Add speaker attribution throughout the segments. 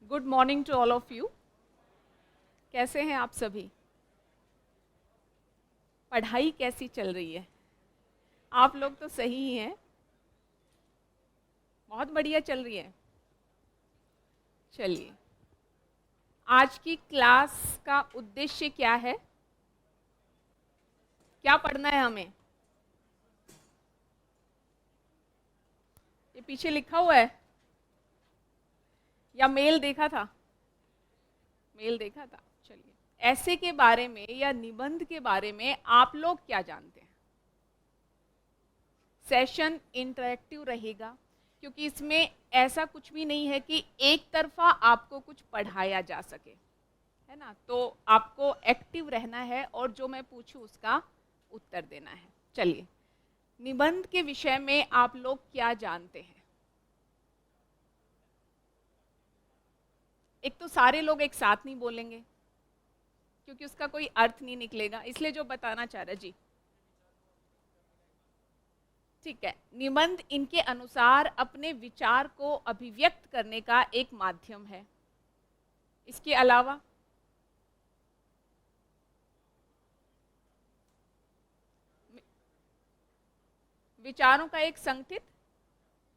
Speaker 1: Good morning to all of you. कैसे हैं आप सभी? पढ़ाई कैसी चल रही है? आप लोग तो सही ही हैं, बहुत बढ़िया चल रही है। चलिए, आज की क्लास का उद्देश्य क्या है? क्या पढ़ना है हमें? ये पीछे लिखा हुआ है या मेल देखा था? मेल देखा था। चलिए, ऐसे के बारे में या निबंध के बारे में आप लोग क्या जानते हैं? सेशन इंटरेक्टिव रहेगा, क्योंकि इसमें ऐसा कुछ भी नहीं है कि एक तरफा आपको कुछ पढ़ाया जा सके, है ना। तो आपको एक्टिव रहना है और जो मैं पूछूं उसका उत्तर देना है। चलिए, निबंध के विषय में आप लोग क्या जानते हैं? एक तो सारे लोग एक साथ नहीं बोलेंगे, क्योंकि उसका कोई अर्थ नहीं निकलेगा, इसलिए जो बताना चाह रहा जी। ठीक है, निबंध इनके अनुसार अपने विचार को अभिव्यक्त करने का एक माध्यम है। इसके अलावा विचारों का एक संगठित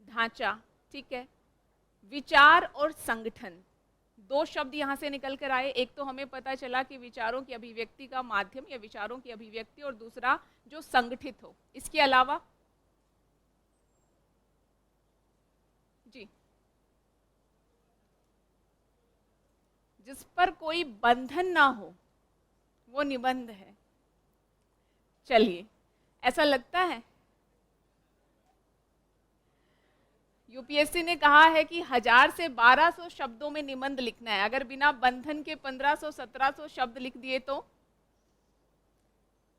Speaker 1: ढांचा। ठीक है, विचार और संगठन, दो शब्द यहां से निकल कर आए। एक तो हमें पता चला कि विचारों की अभिव्यक्ति का माध्यम या विचारों की अभिव्यक्ति, और दूसरा जो संगठित हो। इसके अलावा जी, जिस पर कोई बंधन ना हो वो निबंध है। चलिए, ऐसा लगता है यूपीएससी ने कहा है कि 1000 से 1200 शब्दों में निबंध लिखना है। अगर बिना बंधन के 1500-1700 शब्द लिख दिए तो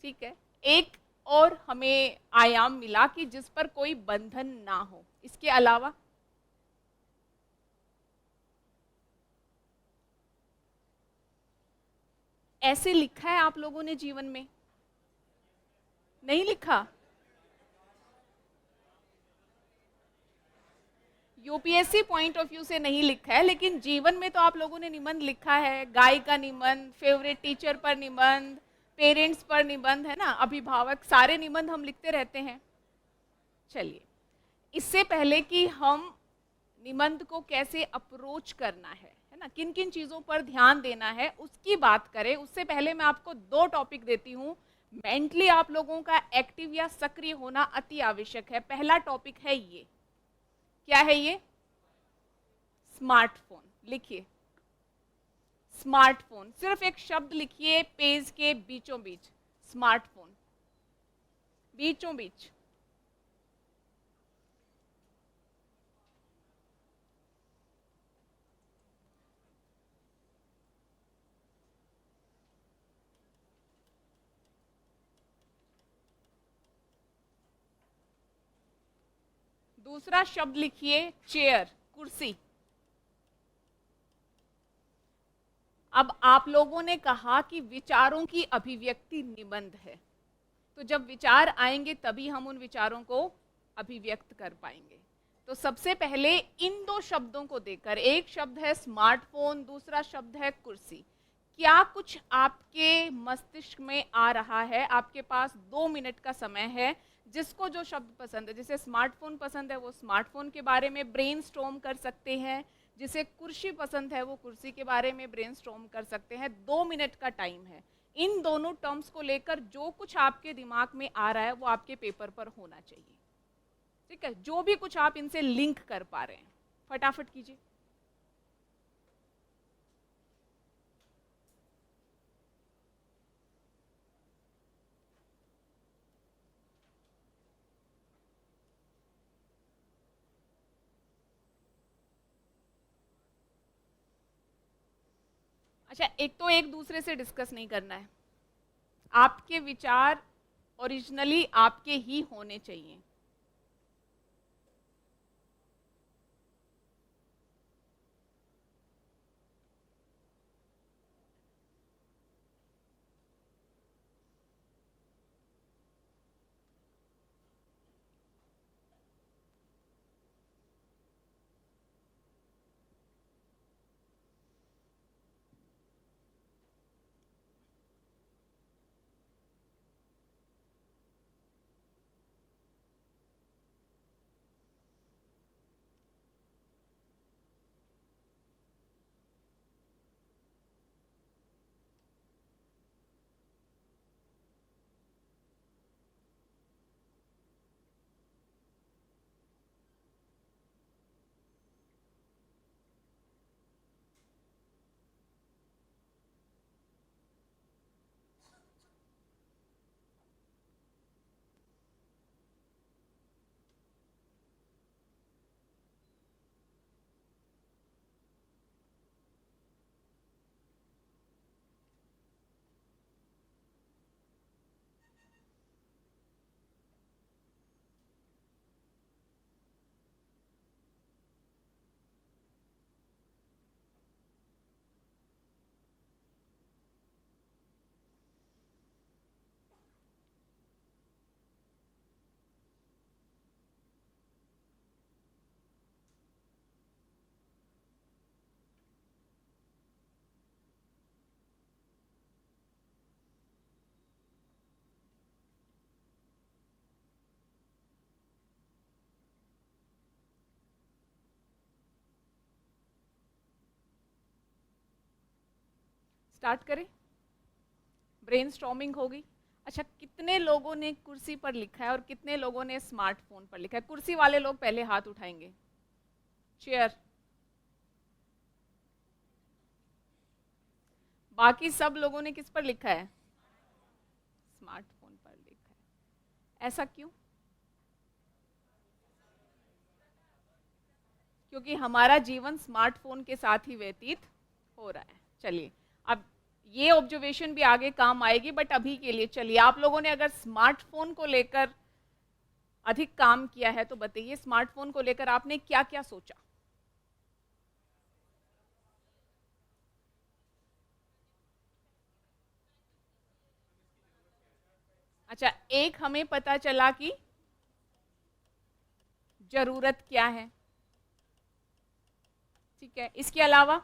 Speaker 1: ठीक है। एक और हमें आयाम मिला कि जिस पर कोई बंधन ना हो। इसके अलावा ऐसे लिखा है आप लोगों ने जीवन में? नहीं लिखा? यूपीएससी पॉइंट ऑफ व्यू से नहीं लिखा है, लेकिन जीवन में तो आप लोगों ने निबंध लिखा है। गाय का निबंध, फेवरेट टीचर पर निबंध, पेरेंट्स पर निबंध, है ना, अभिभावक, सारे निबंध हम लिखते रहते हैं। चलिए, इससे पहले कि हम निबंध को कैसे अप्रोच करना है ना, किन किन चीजों पर ध्यान देना है, उसकी बात करें, उससे पहले मैं आपको दो टॉपिक देती हूं। मेंटली आप लोगों का एक्टिव या सक्रिय होना अति आवश्यक है। पहला टॉपिक है ये। क्या है ये? स्मार्टफोन। लिखिए, स्मार्टफोन। सिर्फ एक शब्द लिखिए पेज के बीचों बीच, स्मार्टफोन, बीचों बीच। दूसरा शब्द लिखिए चेयर, कुर्सी। अब आप लोगों ने कहा कि विचारों की अभिव्यक्ति निबंध है, तो जब विचार आएंगे तभी हम उन विचारों को अभिव्यक्त कर पाएंगे। तो सबसे पहले इन दो शब्दों को देखकर, एक शब्द है स्मार्टफोन, दूसरा शब्द है कुर्सी, क्या कुछ आपके मस्तिष्क में आ रहा है? आपके पास 2 मिनट का समय है। जिसको जो शब्द पसंद है, जिसे स्मार्टफोन पसंद है वो स्मार्टफोन के बारे में ब्रेनस्टॉर्म कर सकते हैं, जिसे कुर्सी पसंद है वो कुर्सी के बारे में ब्रेनस्टॉर्म कर सकते हैं। 2 मिनट का टाइम है। इन दोनों टर्म्स को लेकर जो कुछ आपके दिमाग में आ रहा है वो आपके पेपर पर होना चाहिए। ठीक है, जो भी कुछ आप इनसे लिंक कर पा रहे हैं फटाफट कीजिए। अच्छा, एक तो एक दूसरे से डिस्कस नहीं करना है। आपके विचार ओरिजिनली आपके ही होने चाहिए। स्टार्ट करें? ब्रेनस्टॉर्मिंग हो गई। अच्छा, कितने लोगों ने कुर्सी पर लिखा है और कितने लोगों ने स्मार्टफोन पर लिखा है? कुर्सी वाले लोग पहले हाथ उठाएंगे। चेयर। बाकी सब लोगों ने किस पर लिखा है? स्मार्टफोन पर लिखा है। ऐसा क्यों? क्योंकि हमारा जीवन स्मार्टफोन के साथ ही व्यतीत हो रहा है। चलिए, अब ये ऑब्जर्वेशन भी आगे काम आएगी, बट अभी के लिए चलिए, आप लोगों ने अगर स्मार्टफोन को लेकर अधिक काम किया है तो बताइए, स्मार्टफोन को लेकर आपने क्या क्या सोचा? अच्छा, एक हमें पता चला कि जरूरत क्या है, ठीक है। इसके अलावा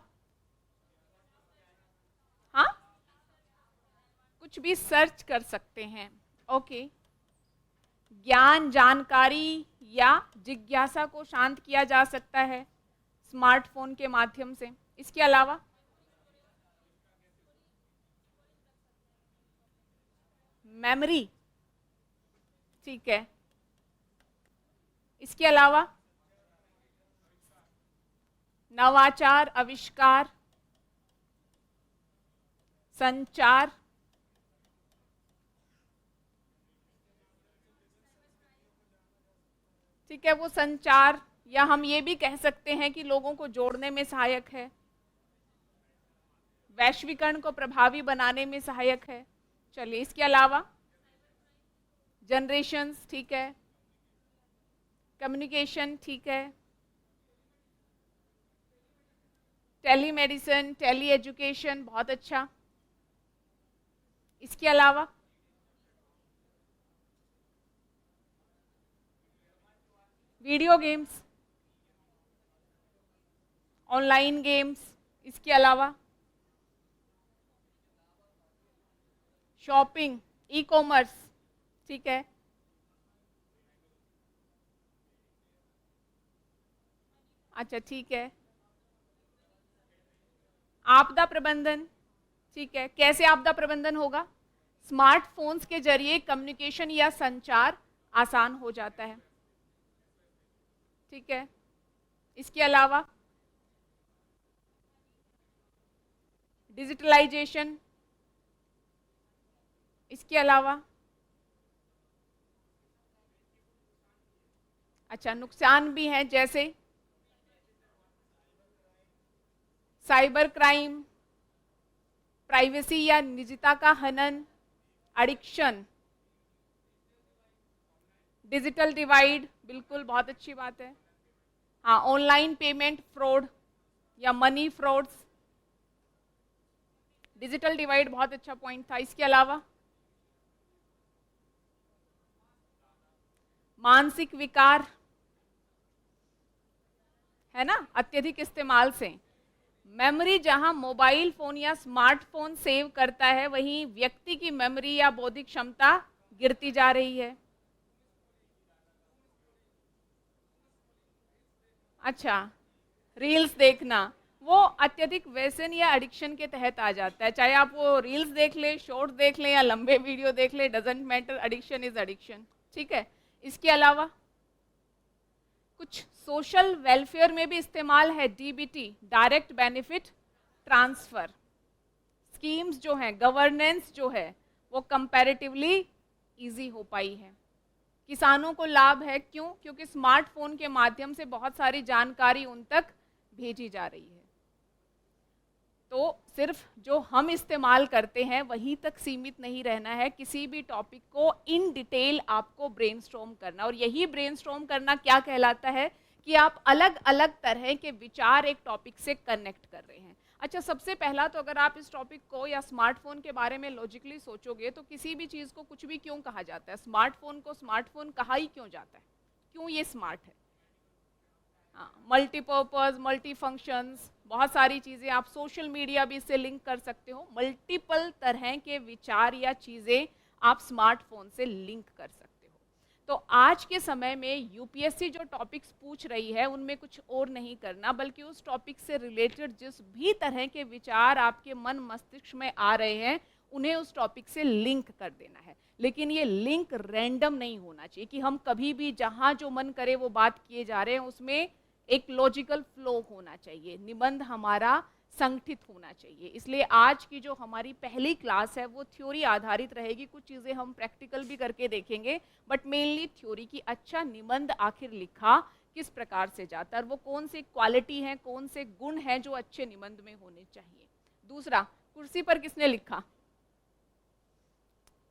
Speaker 1: हाँ, कुछ भी सर्च कर सकते हैं, ओके। ज्ञान, जानकारी या जिज्ञासा को शांत किया जा सकता है स्मार्टफोन के माध्यम से। इसके अलावा मेमोरी, ठीक है। इसके अलावा नवाचार, आविष्कार, संचार, ठीक है। वो संचार, या हम ये भी कह सकते हैं कि लोगों को जोड़ने में सहायक है, वैश्वीकरण को प्रभावी बनाने में सहायक है। चलिए, इसके अलावा जनरेशंस, ठीक है। कम्युनिकेशन, ठीक है। टेलीमेडिसिन, टेली एजुकेशन, बहुत अच्छा। इसके अलावा वीडियो गेम्स, ऑनलाइन गेम्स। इसके अलावा शॉपिंग, ई कॉमर्स, ठीक है। अच्छा, ठीक है। आपदा प्रबंधन, ठीक है। कैसे आपदा प्रबंधन होगा? स्मार्टफोन्स के जरिए कम्युनिकेशन या संचार आसान हो जाता है, ठीक है। इसके अलावा डिजिटलाइजेशन। इसके अलावा अच्छा, नुकसान भी हैं, जैसे साइबर क्राइम, प्राइवेसी या निजता का हनन, एडिक्शन, डिजिटल डिवाइड, बिल्कुल बहुत अच्छी बात है। हाँ, ऑनलाइन पेमेंट फ्रॉड या मनी फ्रॉड्स, डिजिटल डिवाइड बहुत अच्छा पॉइंट था। इसके अलावा मानसिक विकार, है ना, अत्यधिक इस्तेमाल से। मेमोरी जहां मोबाइल फोन या स्मार्टफोन सेव करता है, वहीं व्यक्ति की मेमोरी या बौद्धिक क्षमता गिरती जा रही है। अच्छा, रील्स देखना, वो अत्यधिक व्यसन या एडिक्शन के तहत आ जाता है। चाहे आप वो रील्स देख ले, शॉर्ट देख ले या लंबे वीडियो देख ले, doesn't matter, addiction is addiction, ठीक है। इसके अलावा कुछ सोशल वेलफेयर में भी इस्तेमाल है, DBT, direct benefit transfer schemes जो हैं, गवर्नेंस जो है वो कंपैरेटिवली इजी हो पाई है। किसानों को लाभ है, क्यों? क्योंकि स्मार्टफोन के माध्यम से बहुत सारी जानकारी उन तक भेजी जा रही है। तो सिर्फ जो हम इस्तेमाल करते हैं वहीं तक सीमित नहीं रहना है, किसी भी टॉपिक को इन डिटेल आपको ब्रेनस्टॉर्म करना, और यही ब्रेनस्टॉर्म करना क्या कहलाता है कि आप अलग अलग तरह के विचार एक टॉपिक से कनेक्ट कर रहे हैं। अच्छा, सबसे पहला तो अगर आप इस टॉपिक को या स्मार्टफोन के बारे में लॉजिकली सोचोगे तो किसी भी चीज़ को कुछ भी क्यों कहा जाता है? स्मार्टफोन को स्मार्टफोन कहा ही क्यों जाता है? क्यों ये स्मार्ट है? हाँ, मल्टीपर्पज़, मल्टी फंक्शंस, बहुत सारी चीज़ें, आप सोशल मीडिया भी इससे लिंक कर सकते हो। मल्टीपल तरह के विचार या चीज़ें आप स्मार्टफोन से लिंक कर सकते हो। तो आज के समय में यूपीएससी जो टॉपिक्स पूछ रही है उनमें कुछ और नहीं करना, बल्कि उस टॉपिक से रिलेटेड जिस भी तरह के विचार आपके मन मस्तिष्क में आ रहे हैं उन्हें उस टॉपिक से लिंक कर देना है। लेकिन ये लिंक रैंडम नहीं होना चाहिए कि हम कभी भी जहां जो मन करे वो बात किए जा रहे हैं, उसमें एक लॉजिकल फ्लो होना चाहिए, निबंध हमारा संगठित होना चाहिए। इसलिए आज की जो हमारी पहली क्लास है वो थ्योरी आधारित रहेगी, कुछ चीज़ें हम प्रैक्टिकल भी करके देखेंगे, बट मेनली थ्योरी की अच्छा निबंध आखिर लिखा किस प्रकार से जाता है और वो कौन सी क्वालिटी है, कौन से गुण हैं जो अच्छे निबंध में होने चाहिए। दूसरा, कुर्सी पर किसने लिखा?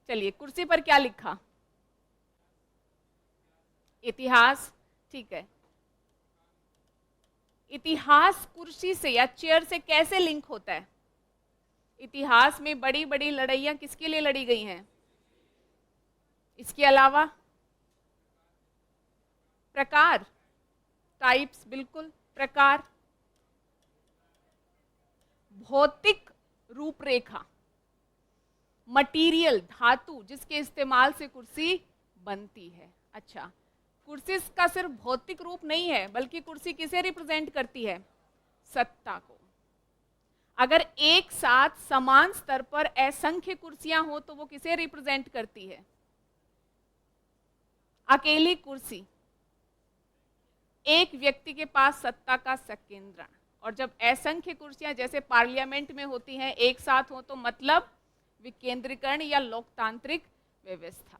Speaker 1: चलिए, कुर्सी पर क्या लिखा? इतिहास। ठीक है, इतिहास कुर्सी से या चेयर से कैसे लिंक होता है? इतिहास में बड़ी बड़ी लड़ाइयां किसके लिए लड़ी गई हैं? इसके अलावा प्रकार, टाइप्स, बिल्कुल, प्रकार, भौतिक रूपरेखा, मटेरियल, धातु जिसके इस्तेमाल से कुर्सी बनती है। अच्छा, कुर्सी का सिर्फ भौतिक रूप नहीं है, बल्कि कुर्सी किसे रिप्रेजेंट करती है? सत्ता को। अगर एक साथ समान स्तर पर असंख्य कुर्सियां हो तो वो किसे रिप्रेजेंट करती है? अकेली कुर्सी, एक व्यक्ति के पास सत्ता का संकेंद्रण। और जब असंख्य कुर्सियां जैसे पार्लियामेंट में होती हैं एक साथ हो तो मतलब विकेंद्रीकरण या लोकतांत्रिक व्यवस्था।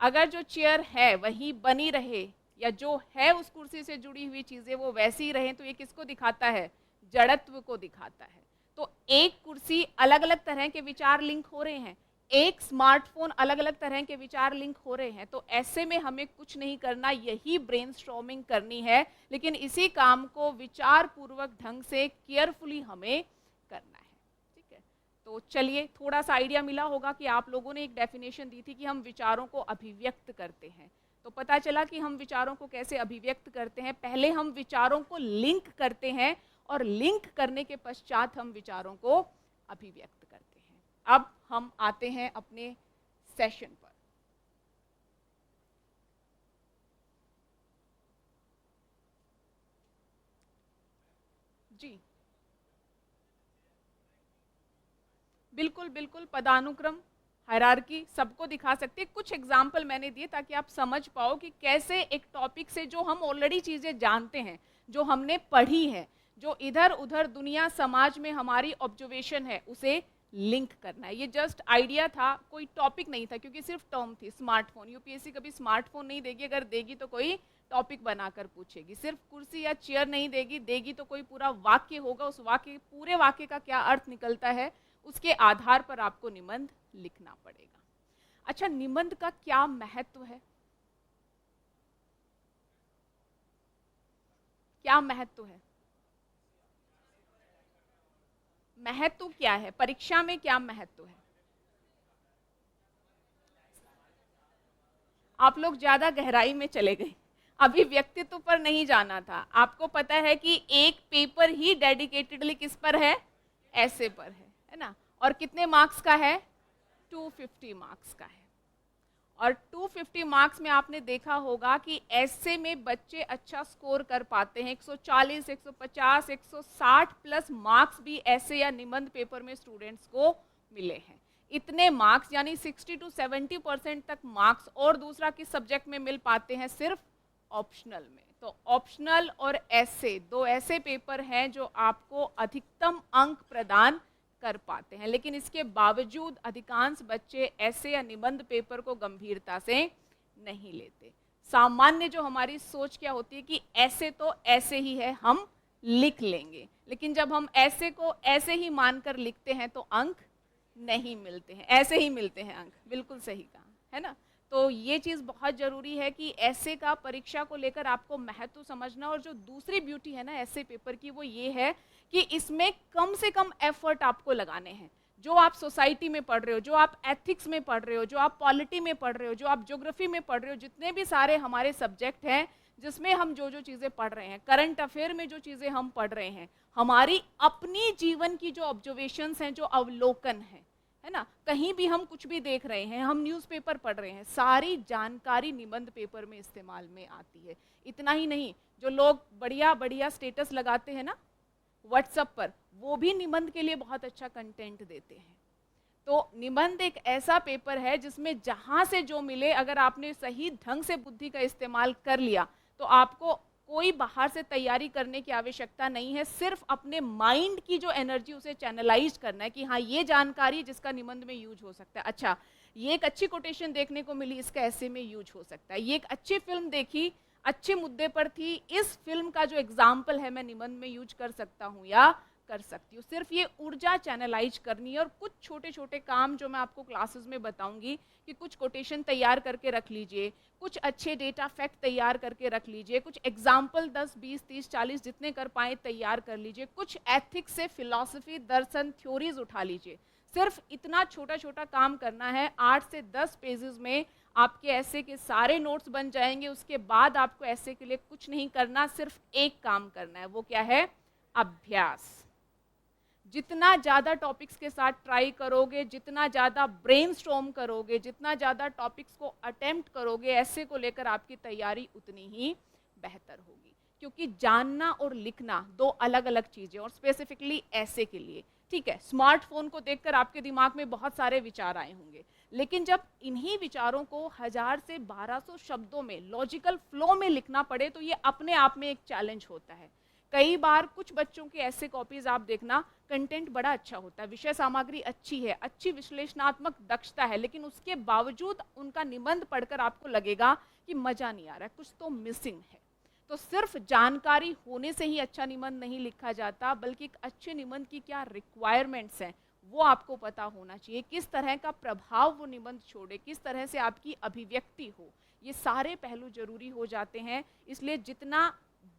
Speaker 1: अगर जो चेयर है वही बनी रहे या जो है उस कुर्सी से जुड़ी हुई चीजें वो वैसी रहें तो ये किसको दिखाता है? जड़त्व को दिखाता है। तो एक कुर्सी अलग अलग तरह के विचार लिंक हो रहे हैं, एक स्मार्टफोन अलग अलग तरह के विचार लिंक हो रहे हैं। तो ऐसे में हमें कुछ नहीं करना, यही ब्रेनस्टॉर्मिंग करनी है, लेकिन इसी काम को विचार पूर्वक ढंग से केयरफुली हमें करना है। ठीक है, तो चलिए, थोड़ा सा आइडिया मिला होगा कि आप लोगों ने एक डेफिनेशन दी थी कि हम विचारों को अभिव्यक्त करते हैं। तो पता चला कि हम विचारों को कैसे अभिव्यक्त करते हैं। पहले हम विचारों को लिंक करते हैं और लिंक करने के पश्चात हम विचारों को अभिव्यक्त करते हैं। अब हम आते हैं अपने सेशन पर। जी बिल्कुल बिल्कुल, पदानुक्रम, हायरार्की सबको दिखा सकते हैं। कुछ एग्जाम्पल मैंने दिए ताकि आप समझ पाओ कि कैसे एक टॉपिक से जो हम ऑलरेडी चीज़ें जानते हैं, जो हमने पढ़ी है, जो इधर उधर दुनिया समाज में हमारी ऑब्जर्वेशन है, उसे लिंक करना है। ये जस्ट आइडिया था, कोई टॉपिक नहीं था, क्योंकि सिर्फ टर्म थी स्मार्टफोन। यूपीएससी कभी स्मार्टफोन नहीं देगी, अगर देगी तो कोई टॉपिक बनाकर पूछेगी। सिर्फ कुर्सी या चेयर नहीं देगी, देगी तो कोई पूरा वाक्य होगा, उस वाक्य, पूरे वाक्य का क्या अर्थ निकलता है, उसके आधार पर आपको निबंध लिखना पड़ेगा। अच्छा, निबंध का क्या महत्व है? क्या महत्व है? महत्व क्या है? परीक्षा में क्या महत्व है? आप लोग ज्यादा गहराई में चले गए, अभी व्यक्तित्व पर नहीं जाना था। आपको पता है कि एक पेपर ही डेडिकेटेडली किस पर है? ऐसे पर है ना? और कितने मार्क्स का है? 250 मार्क्स का है। और 250 मार्क्स में आपने देखा होगा कि ऐसे में बच्चे अच्छा स्कोर कर पाते हैं। 140, 150, 160 प्लस मार्क्स भी ऐसे या निबंध पेपर में स्टूडेंट्स को मिले हैं। इतने मार्क्स यानी 60 to 70% तक मार्क्स और दूसरा किस सब्जेक्ट में मिल पाते हैं? सिर्फ ऑप्शनल में। तो ऑप्शनल और ऐसे दो ऐसे पेपर हैं जो आपको अधिकतम अंक प्रदान कर पाते हैं, लेकिन इसके बावजूद अधिकांश बच्चे ऐसे या निबंध पेपर को गंभीरता से नहीं लेते। सामान्य जो हमारी सोच क्या होती है कि ऐसे तो ऐसे ही है, हम लिख लेंगे, लेकिन जब हम ऐसे को ऐसे ही मानकर लिखते हैं तो अंक नहीं मिलते हैं, ऐसे ही मिलते हैं अंक। बिल्कुल सही कहा, है ना? तो ये चीज़ बहुत ज़रूरी है कि ऐसे का परीक्षा को लेकर आपको महत्व समझना। और जो दूसरी ब्यूटी है ना ऐसे पेपर की, वो ये है कि इसमें कम से कम एफर्ट आपको लगाने हैं। जो आप सोसाइटी में पढ़ रहे हो, जो आप एथिक्स में पढ़ रहे हो, जो आप पॉलिटी में पढ़ रहे हो, जो आप ज्योग्राफी में पढ़ रहे हो, जितने भी सारे हमारे सब्जेक्ट हैं जिसमें हम जो जो चीज़ें पढ़ रहे हैं, करंट अफेयर में जो चीज़ें हम पढ़ रहे हैं, हमारी अपनी जीवन की जो ऑब्जर्वेशंस हैं, जो अवलोकन है है ना, कहीं भी हम कुछ भी देख रहे हैं, हम न्यूज़पेपर पढ़ रहे हैं, सारी जानकारी निबंध पेपर में इस्तेमाल में आती है। इतना ही नहीं, जो लोग बढ़िया बढ़िया स्टेटस लगाते हैं ना व्हाट्सएप पर, वो भी निबंध के लिए बहुत अच्छा कंटेंट देते हैं। तो निबंध एक ऐसा पेपर है जिसमें जहाँ से जो मिले, अगर आपने सही ढंग से बुद्धि का इस्तेमाल कर लिया तो आपको कोई बाहर से तैयारी करने की आवश्यकता नहीं है, सिर्फ अपने माइंड की जो एनर्जी उसे चैनलाइज करना है कि हाँ ये जानकारी जिसका निबंध में यूज हो सकता है। अच्छा, ये एक अच्छी कोटेशन देखने को मिली, इसका ऐसे में यूज हो सकता है। ये एक अच्छी फिल्म देखी, अच्छे मुद्दे पर थी, इस फिल्म का जो एग्जाम्पल है मैं निबंध में यूज कर सकता हूँ या कर सकती हूँ। सिर्फ ये ऊर्जा चैनलाइज करनी है, और कुछ छोटे छोटे काम जो मैं आपको क्लासेस में बताऊंगी कि कुछ कोटेशन तैयार करके रख लीजिए, कुछ अच्छे डेटा फैक्ट तैयार करके रख लीजिए, कुछ एग्जाम्पल 10, 20, 30, 40 जितने कर पाए तैयार कर लीजिए, कुछ एथिक्स से फिलॉसफी, दर्शन, थ्योरीज उठा लीजिए। सिर्फ इतना छोटा छोटा काम करना है, 8 से 10 पेजेस में आपके ऐसे के सारे नोट्स बन जाएंगे। उसके बाद आपको ऐसे के लिए कुछ नहीं करना, सिर्फ एक काम करना है, वो क्या है? अभ्यास। जितना ज़्यादा टॉपिक्स के साथ ट्राई करोगे, जितना ज़्यादा ब्रेनस्टॉर्म करोगे, जितना ज़्यादा टॉपिक्स को अटेम्प्ट करोगे, ऐसे को लेकर आपकी तैयारी उतनी ही बेहतर होगी। क्योंकि जानना और लिखना दो अलग अलग चीज़ें, और स्पेसिफिकली ऐसे के लिए, ठीक है, स्मार्टफोन को देखकर आपके दिमाग में बहुत सारे विचार आए होंगे, लेकिन जब इन्हीं विचारों को 1000 से 1200 शब्दों में लॉजिकल फ्लो में लिखना पड़े तो ये अपने आप में एक चैलेंज होता है। कई बार कुछ बच्चों के ऐसे कॉपीज आप देखना, कंटेंट बड़ा अच्छा होता है, विषय सामग्री अच्छी है, अच्छी विश्लेषणात्मक दक्षता है, लेकिन उसके बावजूद उनका निबंध पढ़कर आपको लगेगा कि मजा नहीं आ रहा है, कुछ तो मिसिंग है। तो सिर्फ जानकारी होने से ही अच्छा निबंध नहीं लिखा जाता, बल्कि एक अच्छे निबंध की क्या रिक्वायरमेंट्स हैं वो आपको पता होना चाहिए, किस तरह का प्रभाव वो निबंध छोड़े, किस तरह से आपकी अभिव्यक्ति हो, ये सारे पहलू जरूरी हो जाते हैं। इसलिए जितना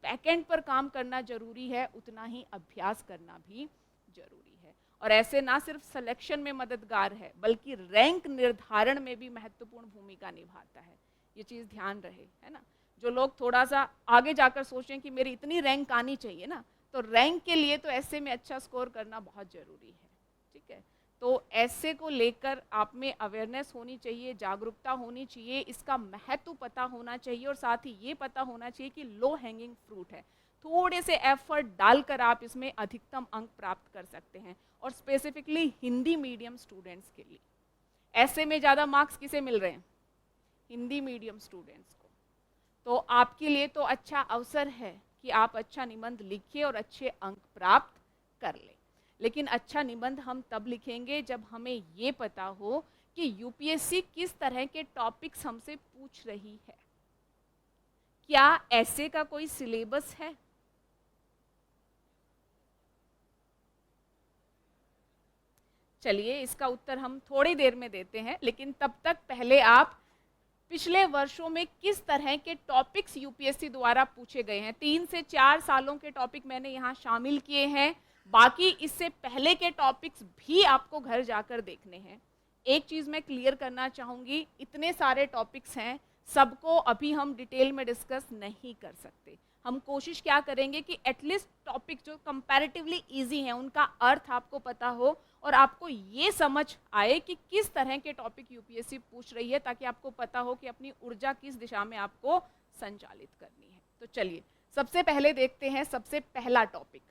Speaker 1: बैकएंड पर काम करना जरूरी है, उतना ही अभ्यास करना भी जरूरी है। और ऐसे ना सिर्फ सिलेक्शन में मददगार है, बल्कि रैंक निर्धारण में भी महत्वपूर्ण भूमिका निभाता है। ये चीज़ ध्यान रहे, है ना। जो लोग थोड़ा सा आगे जाकर सोचें कि मेरी इतनी रैंक आनी चाहिए ना, तो रैंक के लिए तो ऐसे में अच्छा स्कोर करना बहुत ज़रूरी है, ठीक है। तो ऐसे को लेकर आप में अवेयरनेस होनी चाहिए, जागरूकता होनी चाहिए, इसका महत्व पता होना चाहिए, और साथ ही ये पता होना चाहिए कि लो हैंगिंग फ्रूट है, थोड़े से एफर्ट डालकर आप इसमें अधिकतम अंक प्राप्त कर सकते हैं। और स्पेसिफिकली हिंदी मीडियम स्टूडेंट्स के लिए ऐसे में ज़्यादा मार्क्स किसे मिल रहे हैं? हिंदी मीडियम स्टूडेंट्स को। तो आपके लिए तो अच्छा अवसर है कि आप अच्छा निबंध लिखिए और अच्छे अंक प्राप्त कर लें। लेकिन अच्छा निबंध हम तब लिखेंगे जब हमें ये पता हो कि यूपीएससी किस तरह के टॉपिक्स हमसे पूछ रही है। क्या ऐसे का कोई सिलेबस है? चलिए इसका उत्तर हम थोड़ी देर में देते हैं, लेकिन तब तक पहले आप पिछले वर्षों में किस तरह के टॉपिक्स यूपीएससी द्वारा पूछे गए हैं, 3 से 4 सालों के टॉपिक मैंने यहाँ शामिल किए हैं, बाकी इससे पहले के टॉपिक्स भी आपको घर जाकर देखने हैं। एक चीज़ मैं क्लियर करना चाहूँगी, इतने सारे टॉपिक्स हैं, सबको अभी हम डिटेल में डिस्कस नहीं कर सकते। हम कोशिश क्या करेंगे कि एटलीस्ट टॉपिक जो कंपैरेटिवली इजी हैं उनका अर्थ आपको पता हो, और आपको ये समझ आए कि किस तरह के टॉपिक यूपीएससी पूछ रही है, ताकि आपको पता हो कि अपनी ऊर्जा किस दिशा में आपको संचालित करनी है। तो चलिए सबसे पहले देखते हैं सबसे पहला टॉपिक,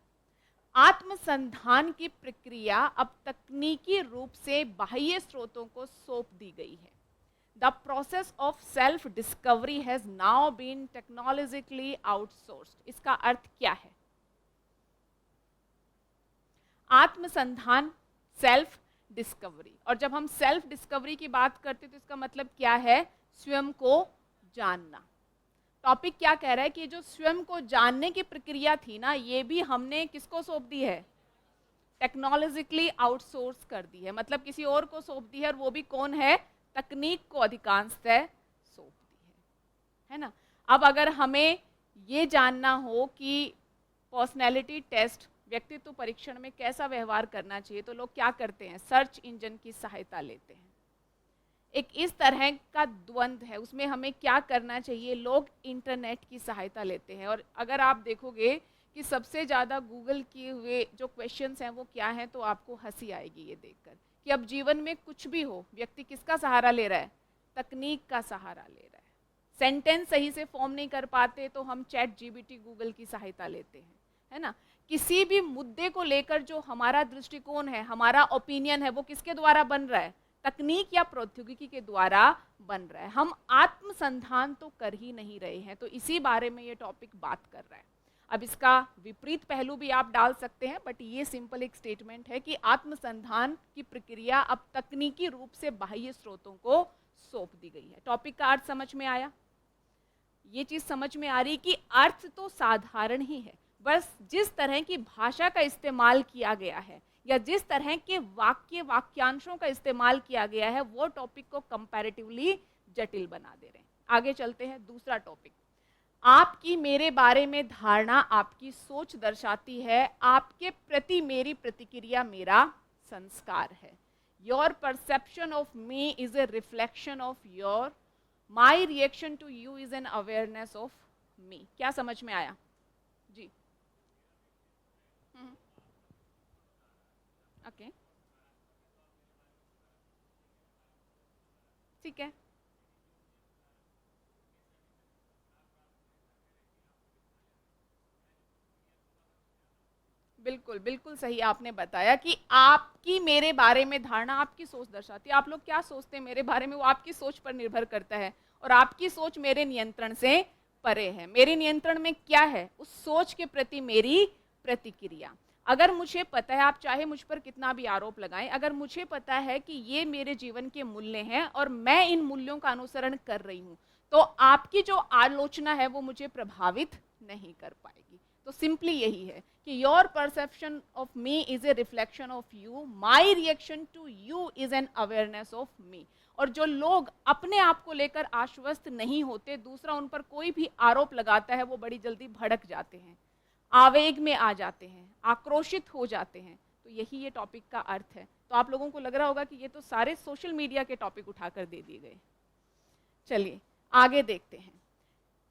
Speaker 1: आत्मसंधान की प्रक्रिया अब तकनीकी रूप से बाह्य स्रोतों को सौंप दी गई है। The process of self discovery has now been technologically outsourced. इसका अर्थ क्या है? आत्मसंधान, सेल्फ डिस्कवरी। और जब हम सेल्फ डिस्कवरी की बात करते हैं तो इसका मतलब क्या है? स्वयं को जानना। टॉपिक क्या कह रहा है कि जो स्वयं को जानने की प्रक्रिया थी ना, ये भी हमने किसको सौंप दी है? टेक्नोलॉजिकली आउटसोर्स कर दी है, मतलब किसी और को सौंप दी है, और वो भी कौन है? तकनीक को अधिकांशतः सौंप दी है ना। अब अगर हमें ये जानना हो कि पर्सनैलिटी टेस्ट, व्यक्तित्व परीक्षण में कैसा व्यवहार करना चाहिए, तो लोग क्या करते हैं? सर्च इंजन की सहायता लेते हैं। एक इस तरह का द्वंद्व है, उसमें हमें क्या करना चाहिए? लोग इंटरनेट की सहायता लेते हैं। और अगर आप देखोगे कि सबसे ज़्यादा गूगल किए हुए जो क्वेश्चंस हैं वो क्या हैं, तो आपको हंसी आएगी ये देखकर कि अब जीवन में कुछ भी हो, व्यक्ति किसका सहारा ले रहा है? तकनीक का सहारा ले रहा है। सेंटेंस सही से फॉर्म नहीं कर पाते तो हम चैट जीपीटी, गूगल की सहायता लेते हैं, है ना। किसी भी मुद्दे को लेकर जो हमारा दृष्टिकोण है, हमारा ओपिनियन है, वो किसके द्वारा बन रहा है? तकनीक या प्रौद्योगिकी के द्वारा बन रहा है। हम आत्मसंधान तो कर ही नहीं रहे हैं, तो इसी बारे में ये टॉपिक बात कर रहा है। अब इसका विपरीत पहलू भी आप डाल सकते हैं, बट ये सिंपल एक स्टेटमेंट है कि आत्मसंधान की प्रक्रिया अब तकनीकी रूप से बाह्य स्रोतों को सौंप दी गई है। टॉपिक का अर्थ समझ में आया? ये चीज समझ में आ रही कि अर्थ तो साधारण ही है, बस जिस तरह की भाषा का इस्तेमाल किया गया है या जिस तरह के वाक्यांशों का इस्तेमाल किया गया है, वो टॉपिक को कंपैरेटिवली जटिल बना दे रहे हैं। आगे चलते हैं, दूसरा टॉपिक। आपकी मेरे बारे में धारणा आपकी सोच दर्शाती है, आपके प्रति मेरी प्रतिक्रिया मेरा संस्कार है। Your perception of me is a reflection of your, my reaction to you is an awareness of me. क्या समझ में आया जी? ओके, ठीक है, बिल्कुल बिल्कुल सही आपने बताया कि आपकी मेरे बारे में धारणा आपकी सोच दर्शाती है। आप लोग क्या सोचते हैं मेरे बारे में, वो आपकी सोच पर निर्भर करता है, और आपकी सोच मेरे नियंत्रण से परे है। मेरे नियंत्रण में क्या है? उस सोच के प्रति मेरी प्रतिक्रिया। अगर मुझे पता है, आप चाहे मुझ पर कितना भी आरोप लगाएं, अगर मुझे पता है कि ये मेरे जीवन के मूल्य हैं और मैं इन मूल्यों का अनुसरण कर रही हूं, तो आपकी जो आलोचना है वो मुझे प्रभावित नहीं कर पाएगी। तो सिंपली यही है कि your perception of me is a reflection of you, my reaction to you is an awareness of me. और जो लोग अपने आप को लेकर आश्वस्त नहीं होते, दूसरा उन पर कोई भी आरोप लगाता है, वो बड़ी जल्दी भड़क जाते हैं, आवेग में आ जाते हैं, आक्रोशित हो जाते हैं। तो यही ये टॉपिक का अर्थ है। तो आप लोगों को लग रहा होगा कि ये तो सारे सोशल मीडिया के टॉपिक उठाकर दे दिए गए। चलिए आगे देखते हैं।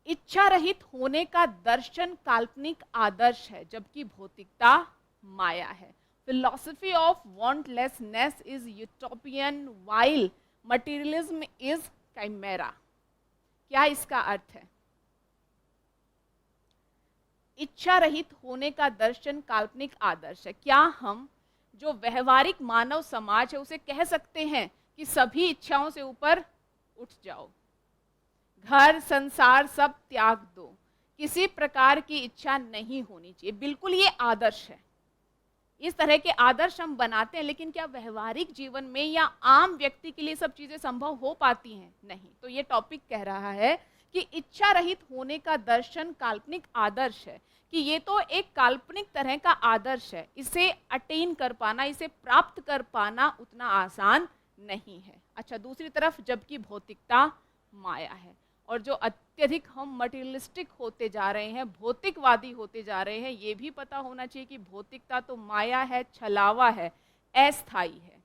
Speaker 1: इच्छा रहित होने का दर्शन काल्पनिक आदर्श है, जबकि भौतिकता माया है। Philosophy of wantlessness is utopian while materialism is chimera. क्या इसका अर्थ है? इच्छा रहित होने का दर्शन काल्पनिक आदर्श है। क्या हम जो व्यवहारिक मानव समाज है उसे कह सकते हैं कि सभी इच्छाओं से ऊपर उठ जाओ, घर संसार सब त्याग दो, किसी प्रकार की इच्छा नहीं होनी चाहिए? बिल्कुल ये आदर्श है। इस तरह के आदर्श हम बनाते हैं, लेकिन क्या व्यवहारिक जीवन में या आम व्यक्ति के लिए सब चीजें संभव हो पाती हैं? नहीं। तो ये टॉपिक कह रहा है कि इच्छा रहित होने का दर्शन काल्पनिक आदर्श है, कि ये तो एक काल्पनिक तरह का आदर्श है, इसे अटेन कर पाना, इसे प्राप्त कर पाना उतना आसान नहीं है। अच्छा, दूसरी तरफ जबकि भौतिकता माया है, और जो अत्यधिक हम मटेरियलिस्टिक होते जा रहे हैं, भौतिकवादी होते जा रहे हैं, ये भी पता होना चाहिए कि भौतिकता तो माया है, छलावा है, अस्थायी है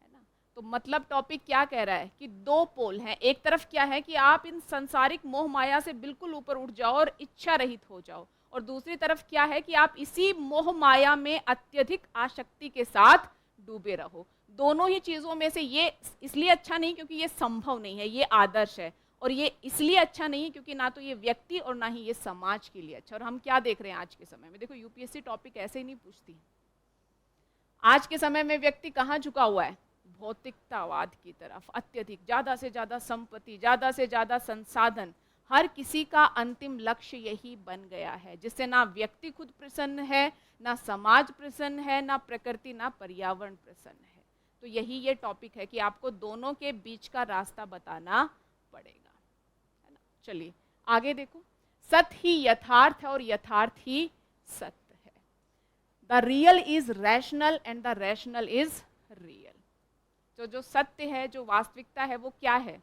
Speaker 1: ना। तो मतलब टॉपिक क्या कह रहा है कि दो पोल हैं। एक तरफ क्या है कि आप इन संसारिक मोह माया से बिल्कुल ऊपर उठ जाओ और इच्छा रहित हो जाओ, और दूसरी तरफ क्या है कि आप इसी मोह माया में अत्यधिक आसक्ति के साथ डूबे रहो। दोनों ही चीजों में से ये इसलिए अच्छा नहीं क्योंकि ये संभव नहीं है, ये आदर्श है, और ये इसलिए अच्छा नहीं है क्योंकि ना तो ये व्यक्ति और ना ही ये समाज के लिए अच्छा। और हम क्या देख रहे हैं आज के समय में? देखो, यूपीएससी टॉपिक ऐसे ही नहीं पूछती। आज के समय में व्यक्ति कहाँ झुका हुआ है? भौतिकतावाद की तरफ। अत्यधिक, ज्यादा से ज्यादा संपत्ति, ज्यादा से ज्यादा संसाधन, हर किसी का अंतिम लक्ष्य यही बन गया है, जिससे ना व्यक्ति खुद प्रसन्न है, ना समाज प्रसन्न है, ना प्रकृति, ना पर्यावरण प्रसन्न है। तो यही ये टॉपिक है कि आपको दोनों के बीच का रास्ता बताना पड़ेगा, है ना। चलिए आगे देखो। सत्य ही यथार्थ है और यथार्थ ही सत्य है। The real is rational and the rational is real. जो सत्य है, जो वास्तविकता है, वो क्या है?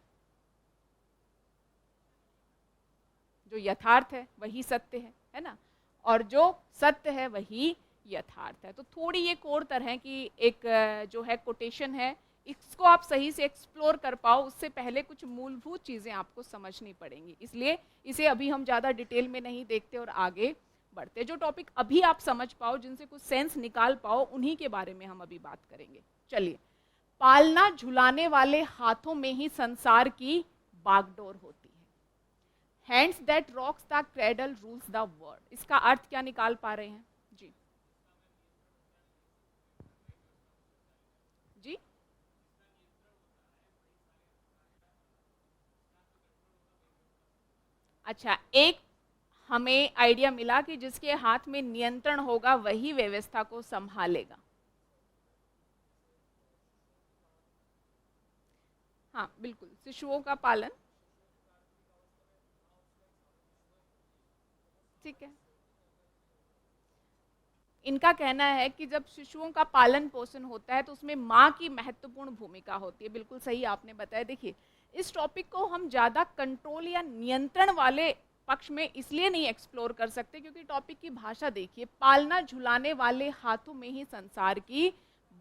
Speaker 1: जो यथार्थ है वही सत्य है ना, और जो सत्य है वही यथार्थ है। तो थोड़ी ये कोर तरह की एक जो है कोटेशन है, इसको आप सही से एक्सप्लोर कर पाओ, उससे पहले कुछ मूलभूत चीज़ें आपको समझनी पड़ेंगी। इसलिए इसे अभी हम ज़्यादा डिटेल में नहीं देखते और आगे बढ़ते। जो टॉपिक अभी आप समझ पाओ, जिनसे कुछ सेंस निकाल पाओ, उन्हीं के बारे में हम अभी बात करेंगे। चलिए, पालना झुलाने वाले हाथों में ही संसार की बागडोर होती है। Hands that rocks the cradle rules the world, इसका अर्थ क्या निकाल पा रहे हैं जी? जी, अच्छा, एक हमें आइडिया मिला कि जिसके हाथ में नियंत्रण होगा वही व्यवस्था को संभालेगा। हाँ बिल्कुल, शिशुओं का पालन, ठीक है। इनका कहना है कि जब शिशुओं का पालन पोषण होता है तो उसमें माँ की महत्वपूर्ण भूमिका होती है। बिल्कुल सही आपने बताया। देखिए, इस टॉपिक को हम ज़्यादा कंट्रोल या नियंत्रण वाले पक्ष में इसलिए नहीं एक्सप्लोर कर सकते क्योंकि टॉपिक की भाषा देखिए, पालना झुलाने वाले हाथों में ही संसार की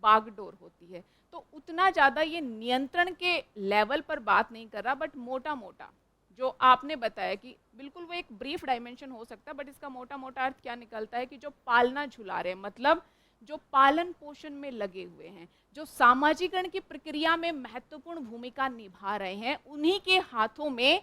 Speaker 1: बागडोर होती है। तो उतना ज़्यादा ये नियंत्रण के लेवल पर बात नहीं कर रहा, बट मोटा मोटा जो आपने बताया कि बिल्कुल वो एक ब्रीफ डायमेंशन हो सकता है, बट इसका मोटा मोटा अर्थ क्या निकलता है कि जो पालना झुला रहे हैं, मतलब जो पालन पोषण में लगे हुए हैं, जो सामाजिकरण की प्रक्रिया में महत्वपूर्ण भूमिका निभा रहे हैं, उन्हीं के हाथों में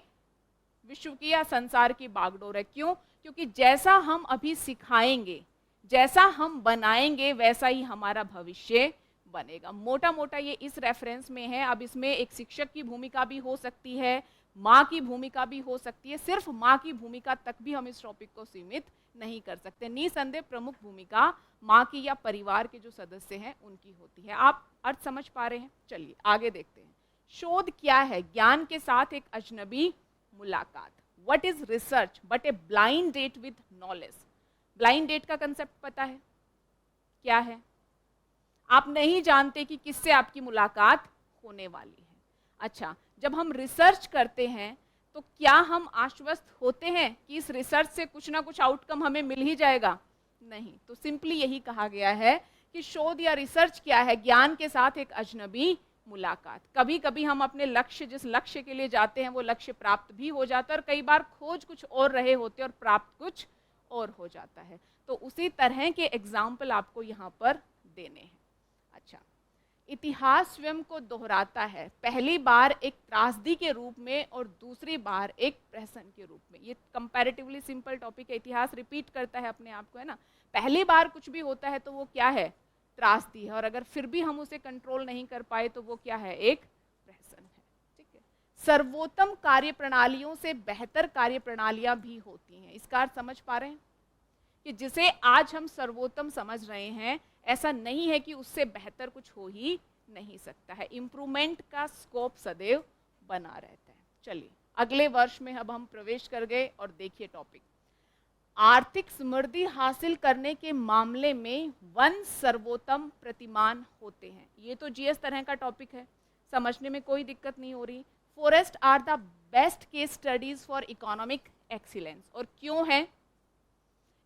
Speaker 1: विश्व की या संसार की बागडोर है। क्यों? क्योंकि जैसा हम अभी सिखाएंगे, जैसा हम बनाएंगे, वैसा ही हमारा भविष्य बनेगा। मोटा मोटा ये इस रेफरेंस में है। अब इसमें एक शिक्षक की भूमिका भी हो सकती है, माँ की भूमिका भी हो सकती है। सिर्फ माँ की भूमिका तक भी हम इस टॉपिक को सीमित नहीं कर सकते। निसंदेह प्रमुख भूमिका माँ की या परिवार के जो सदस्य हैं उनकी होती है। आप अर्थ समझ पा रहे हैं? चलिए आगे देखते हैं। शोध क्या है? ज्ञान के साथ एक अजनबी मुलाकात। What is research but a blind date with knowledge? Blind date का कंसेप्ट पता है क्या है? आप नहीं जानते कि किससे आपकी मुलाकात होने वाली है। अच्छा, जब हम रिसर्च करते हैं तो क्या हम आश्वस्त होते हैं कि इस रिसर्च से कुछ ना कुछ आउटकम हमें मिल ही जाएगा? नहीं। तो सिंपली यही कहा गया है कि शोध या रिसर्च क्या है? ज्ञान के साथ एक अजनबी मुलाकात। कभी कभी हम अपने लक्ष्य, जिस लक्ष्य के लिए जाते हैं, वो लक्ष्य प्राप्त भी हो जाता है और कई बार खोज कुछ और रहे होते और प्राप्त कुछ और हो जाता है। तो उसी तरह के एग्जाम्पल आपको यहाँ पर देने हैं। अच्छा, इतिहास स्वयं को दोहराता है, पहली बार एक त्रासदी के रूप में और दूसरी बार एक प्रहसन के रूप में। ये कंपैरेटिवली सिंपल टॉपिक है। इतिहास रिपीट करता है अपने आप को, है ना। पहली बार कुछ भी होता है तो वो क्या है? त्रासदी है, और अगर फिर भी हम उसे कंट्रोल नहीं कर पाए तो वो क्या है? एक प्रहसन है। ठीक है। सर्वोत्तम कार्य प्रणालियों से बेहतर कार्य प्रणालियां भी होती हैं। इसका अर्थ समझ पा रहे हैं कि जिसे आज हम सर्वोत्तम समझ रहे हैं, ऐसा नहीं है कि उससे बेहतर कुछ हो ही नहीं सकता है। इम्प्रूवमेंट का स्कोप सदैव बना रहता है। चलिए अगले वर्ष में अब हम प्रवेश कर गए और देखिए टॉपिक, आर्थिक समृद्धि हासिल करने के मामले में वन सर्वोत्तम प्रतिमान होते हैं। ये तो जीएस तरह का टॉपिक है, समझने में कोई दिक्कत नहीं हो रही। Forests are the best case studies for economic excellence. और क्यों है?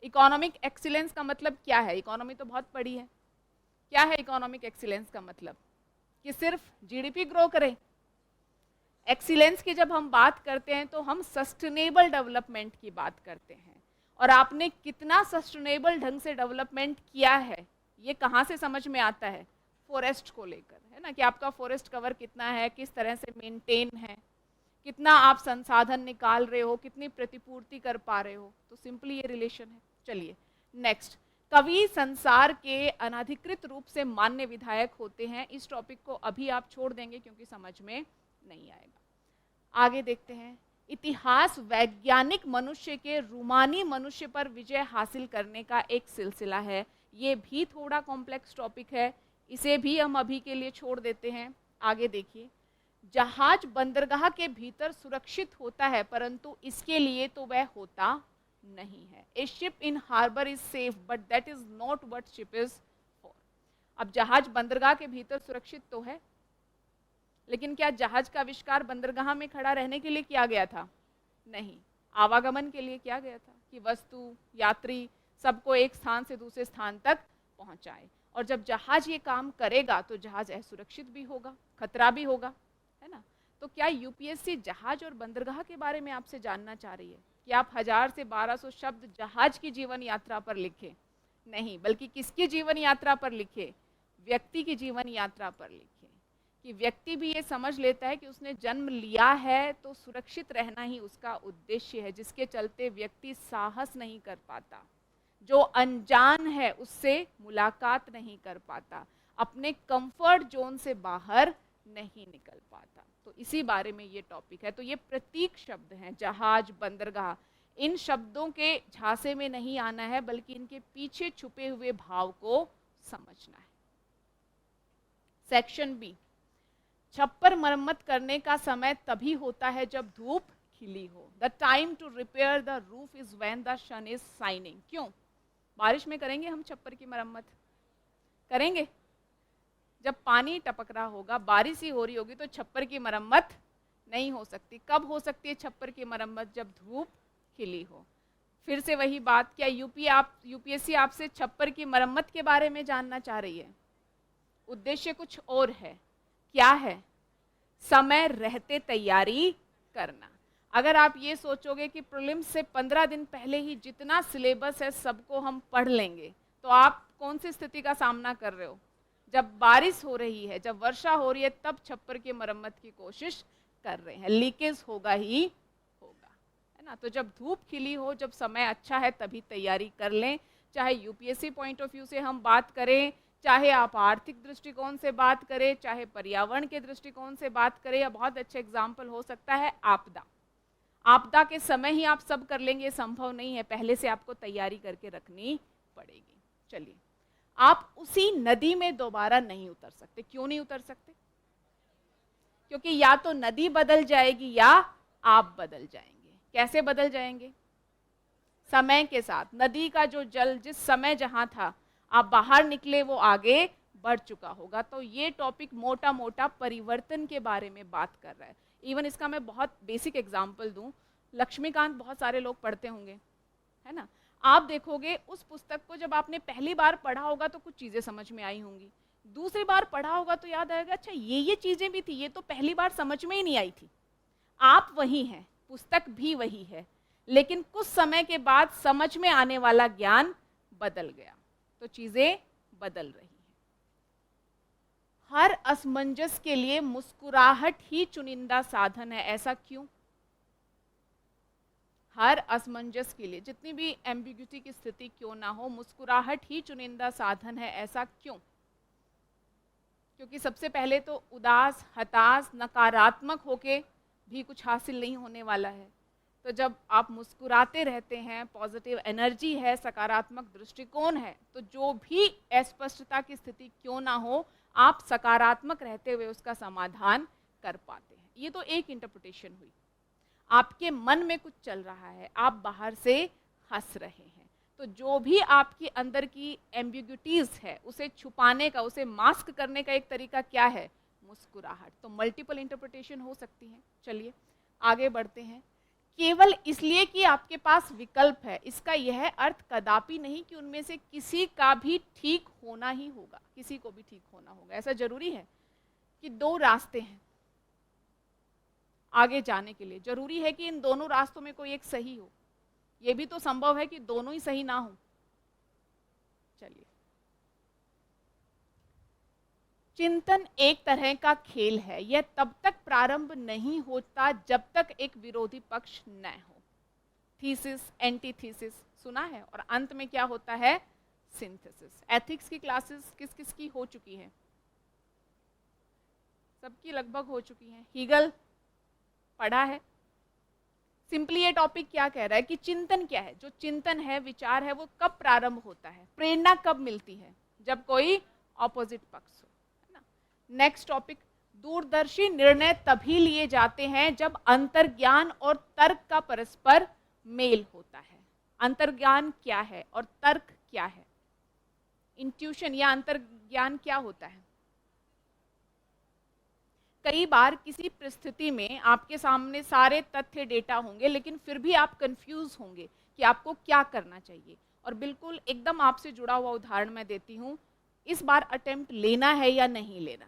Speaker 1: इकोनॉमिक एक्सीलेंस का मतलब क्या है? इकोनॉमी तो बहुत पढ़ी है। क्या है इकोनॉमिक एक्सीलेंस का मतलब? कि सिर्फ जीडीपी ग्रो करे? एक्सीलेंस की जब हम बात करते हैं तो हम सस्टेनेबल डेवलपमेंट की बात करते हैं। और आपने कितना सस्टेनेबल ढंग से डेवलपमेंट किया है, ये कहाँ से समझ में आता है? फॉरेस्ट को लेकर, है ना, कि आपका फॉरेस्ट कवर कितना है, किस तरह से मेंटेन है, कितना आप संसाधन निकाल रहे हो, कितनी प्रतिपूर्ति कर पा रहे हो। तो सिंपली ये रिलेशन है। चलिए नेक्स्ट, कवि संसार के अनधिकृत रूप से मान्य विधायक होते हैं। इस टॉपिक को अभी आप छोड़ देंगे क्योंकि समझ में नहीं आएगा। आगे देखते हैं, इतिहास वैज्ञानिक मनुष्य के रूमानी मनुष्य पर विजय हासिल करने का एक सिलसिला है। ये भी थोड़ा कॉम्प्लेक्स टॉपिक है, इसे भी हम अभी के लिए छोड़ देते हैं। आगे देखिए, जहाज बंदरगाह के भीतर सुरक्षित होता है परंतु इसके लिए तो वह होता नहीं है। A ship in harbour is safe but that is not what ship is for. अब जहाज बंदरगाह के भीतर सुरक्षित तो है, लेकिन क्या जहाज का आविष्कार बंदरगाह में खड़ा रहने के लिए किया गया था? नहीं, आवागमन के लिए किया गया था कि वस्तु, यात्री सबको एक स्थान से दूसरे स्थान तक पहुंचाए। और जब जहाज ये काम करेगा तो जहाज असुरक्षित भी होगा, खतरा भी होगा, है ना। तो क्या यूपीएससी जहाज और बंदरगाह के बारे में आपसे जानना चाह रही है कि आप 1000 से 1200 शब्द जहाज की जीवन यात्रा पर लिखें? नहीं, बल्कि किसकी जीवन यात्रा पर लिखे? व्यक्ति की जीवन यात्रा पर लिखे, कि व्यक्ति भी ये समझ लेता है कि उसने जन्म लिया है तो सुरक्षित रहना ही उसका उद्देश्य है, जिसके चलते व्यक्ति साहस नहीं कर पाता, जो अनजान है उससे मुलाकात नहीं कर पाता, अपने कंफर्ट जोन से बाहर नहीं निकल पाता। तो इसी बारे में ये टॉपिक है। तो ये प्रतीक शब्द हैं, जहाज, बंदरगाह, इन शब्दों के झांसे में नहीं आना है, बल्कि इनके पीछे छुपे हुए भाव को समझना है। सेक्शन बी, छप्पर मरम्मत करने का समय तभी होता है जब धूप खिली हो। The time to repair the roof is when the sun is shining. क्यों? बारिश में करेंगे हम छप्पर की मरम्मत? करेंगे? जब पानी टपक रहा होगा, बारिश ही हो रही होगी, तो छप्पर की मरम्मत नहीं हो सकती। कब हो सकती है छप्पर की मरम्मत? जब धूप खिली हो। फिर से वही बात, क्या यूपीएससी आपसे छप्पर की मरम्मत के बारे में जानना चाह रही है? उद्देश्य कुछ और है। क्या है? समय रहते तैयारी करना। अगर आप ये सोचोगे कि प्रीलिम्स से 15 दिन पहले ही जितना सिलेबस है सबको हम पढ़ लेंगे, तो आप कौन सी स्थिति का सामना कर रहे हो? जब बारिश हो रही है, जब वर्षा हो रही है, तब छप्पर की मरम्मत की कोशिश कर रहे हैं। लीकेज होगा ही होगा, है ना? तो जब धूप खिली हो, जब समय अच्छा है, तभी तैयारी कर लें। चाहे यूपीएससी पॉइंट ऑफ व्यू से हम बात करें, चाहे आप आर्थिक दृष्टिकोण से बात करें, चाहे पर्यावरण के दृष्टिकोण से बात करें, या बहुत अच्छा एग्जाम्पल हो सकता है आपदा। आपदा के समय ही आप सब कर लेंगे, ये संभव नहीं है, पहले से आपको तैयारी करके रखनी पड़ेगी। चलिए, आप उसी नदी में दोबारा नहीं उतर सकते। क्यों नहीं उतर सकते? क्योंकि या तो नदी बदल जाएगी या आप बदल जाएंगे। कैसे बदल जाएंगे? समय के साथ। नदी का जो जल जिस समय जहां था, आप बाहर निकले, वो आगे बढ़ चुका होगा। तो ये टॉपिक मोटा मोटा परिवर्तन के बारे में बात कर रहा है। इवन इसका मैं बहुत बेसिक एग्जांपल दूं, लक्ष्मीकांत बहुत सारे लोग पढ़ते होंगे, है ना? आप देखोगे उस पुस्तक को जब आपने पहली बार पढ़ा होगा तो कुछ चीज़ें समझ में आई होंगी, दूसरी बार पढ़ा होगा तो याद आएगा, अच्छा ये चीज़ें भी थी, ये तो पहली बार समझ में ही नहीं आई थी। आप वही हैं, पुस्तक भी वही है, लेकिन कुछ समय के बाद समझ में आने वाला ज्ञान बदल गया, तो चीज़ें बदल रही हैं। हर असमंजस के लिए मुस्कुराहट ही चुनिंदा साधन है। ऐसा क्यों? हर असमंजस के लिए, जितनी भी एम्बिग्यूटी की स्थिति क्यों ना हो, मुस्कुराहट ही चुनिंदा साधन है। ऐसा क्यों? क्योंकि सबसे पहले तो उदास, हताश, नकारात्मक होके भी कुछ हासिल नहीं होने वाला है। तो जब आप मुस्कुराते रहते हैं, पॉजिटिव एनर्जी है, सकारात्मक दृष्टिकोण है, तो जो भी अस्पष्टता की स्थिति क्यों ना हो, आप सकारात्मक रहते हुए उसका समाधान कर पाते हैं। ये तो एक इंटरप्रिटेशन हुई। आपके मन में कुछ चल रहा है, आप बाहर से हंस रहे हैं, तो जो भी आपकी अंदर की एम्बिग्यूटीज है, उसे छुपाने का, उसे मास्क करने का एक तरीका क्या है? मुस्कुराहट। तो मल्टीपल इंटरप्रिटेशन हो सकती है। चलिए आगे बढ़ते हैं। केवल इसलिए कि आपके पास विकल्प है, इसका यह अर्थ कदापि नहीं कि उनमें से किसी का भी ठीक होना ही होगा, किसी को भी ठीक होना होगा। ऐसा जरूरी है कि दो रास्ते हैं आगे जाने के लिए, जरूरी है कि इन दोनों रास्तों में कोई एक सही हो? यह भी तो संभव है कि दोनों ही सही ना हो। चलिए, चिंतन एक तरह का खेल है। यह तब तक प्रारंभ नहीं होता जब तक एक विरोधी पक्ष न हो। थीसिस, एंटीथीसिस सुना है, और अंत में क्या होता है? सिंथेसिस। एथिक्स की क्लासेस किस किस की हो चुकी हैं? सबकी लगभग हो चुकी हैं। हीगल पढ़ा है। सिंपली ये टॉपिक क्या कह रहा है कि चिंतन क्या है? जो चिंतन है, विचार है, वो कब प्रारंभ होता है? प्रेरणा कब मिलती है? जब कोई ऑपोजिट पक्ष हो, है ना? नेक्स्ट टॉपिक, दूरदर्शी निर्णय तभी लिए जाते हैं जब अंतर्ज्ञान और तर्क का परस्पर मेल होता है। अंतर्ज्ञान क्या है और तर्क क्या है? इंट्यूशन या अंतर्ज्ञान क्या होता है? कई बार किसी परिस्थिति में आपके सामने सारे तथ्य डेटा होंगे, लेकिन फिर भी आप कंफ्यूज होंगे कि आपको क्या करना चाहिए। और बिल्कुल एकदम आपसे जुड़ा हुआ उदाहरण मैं देती हूँ, इस बार अटेम्प्ट लेना है या नहीं लेना।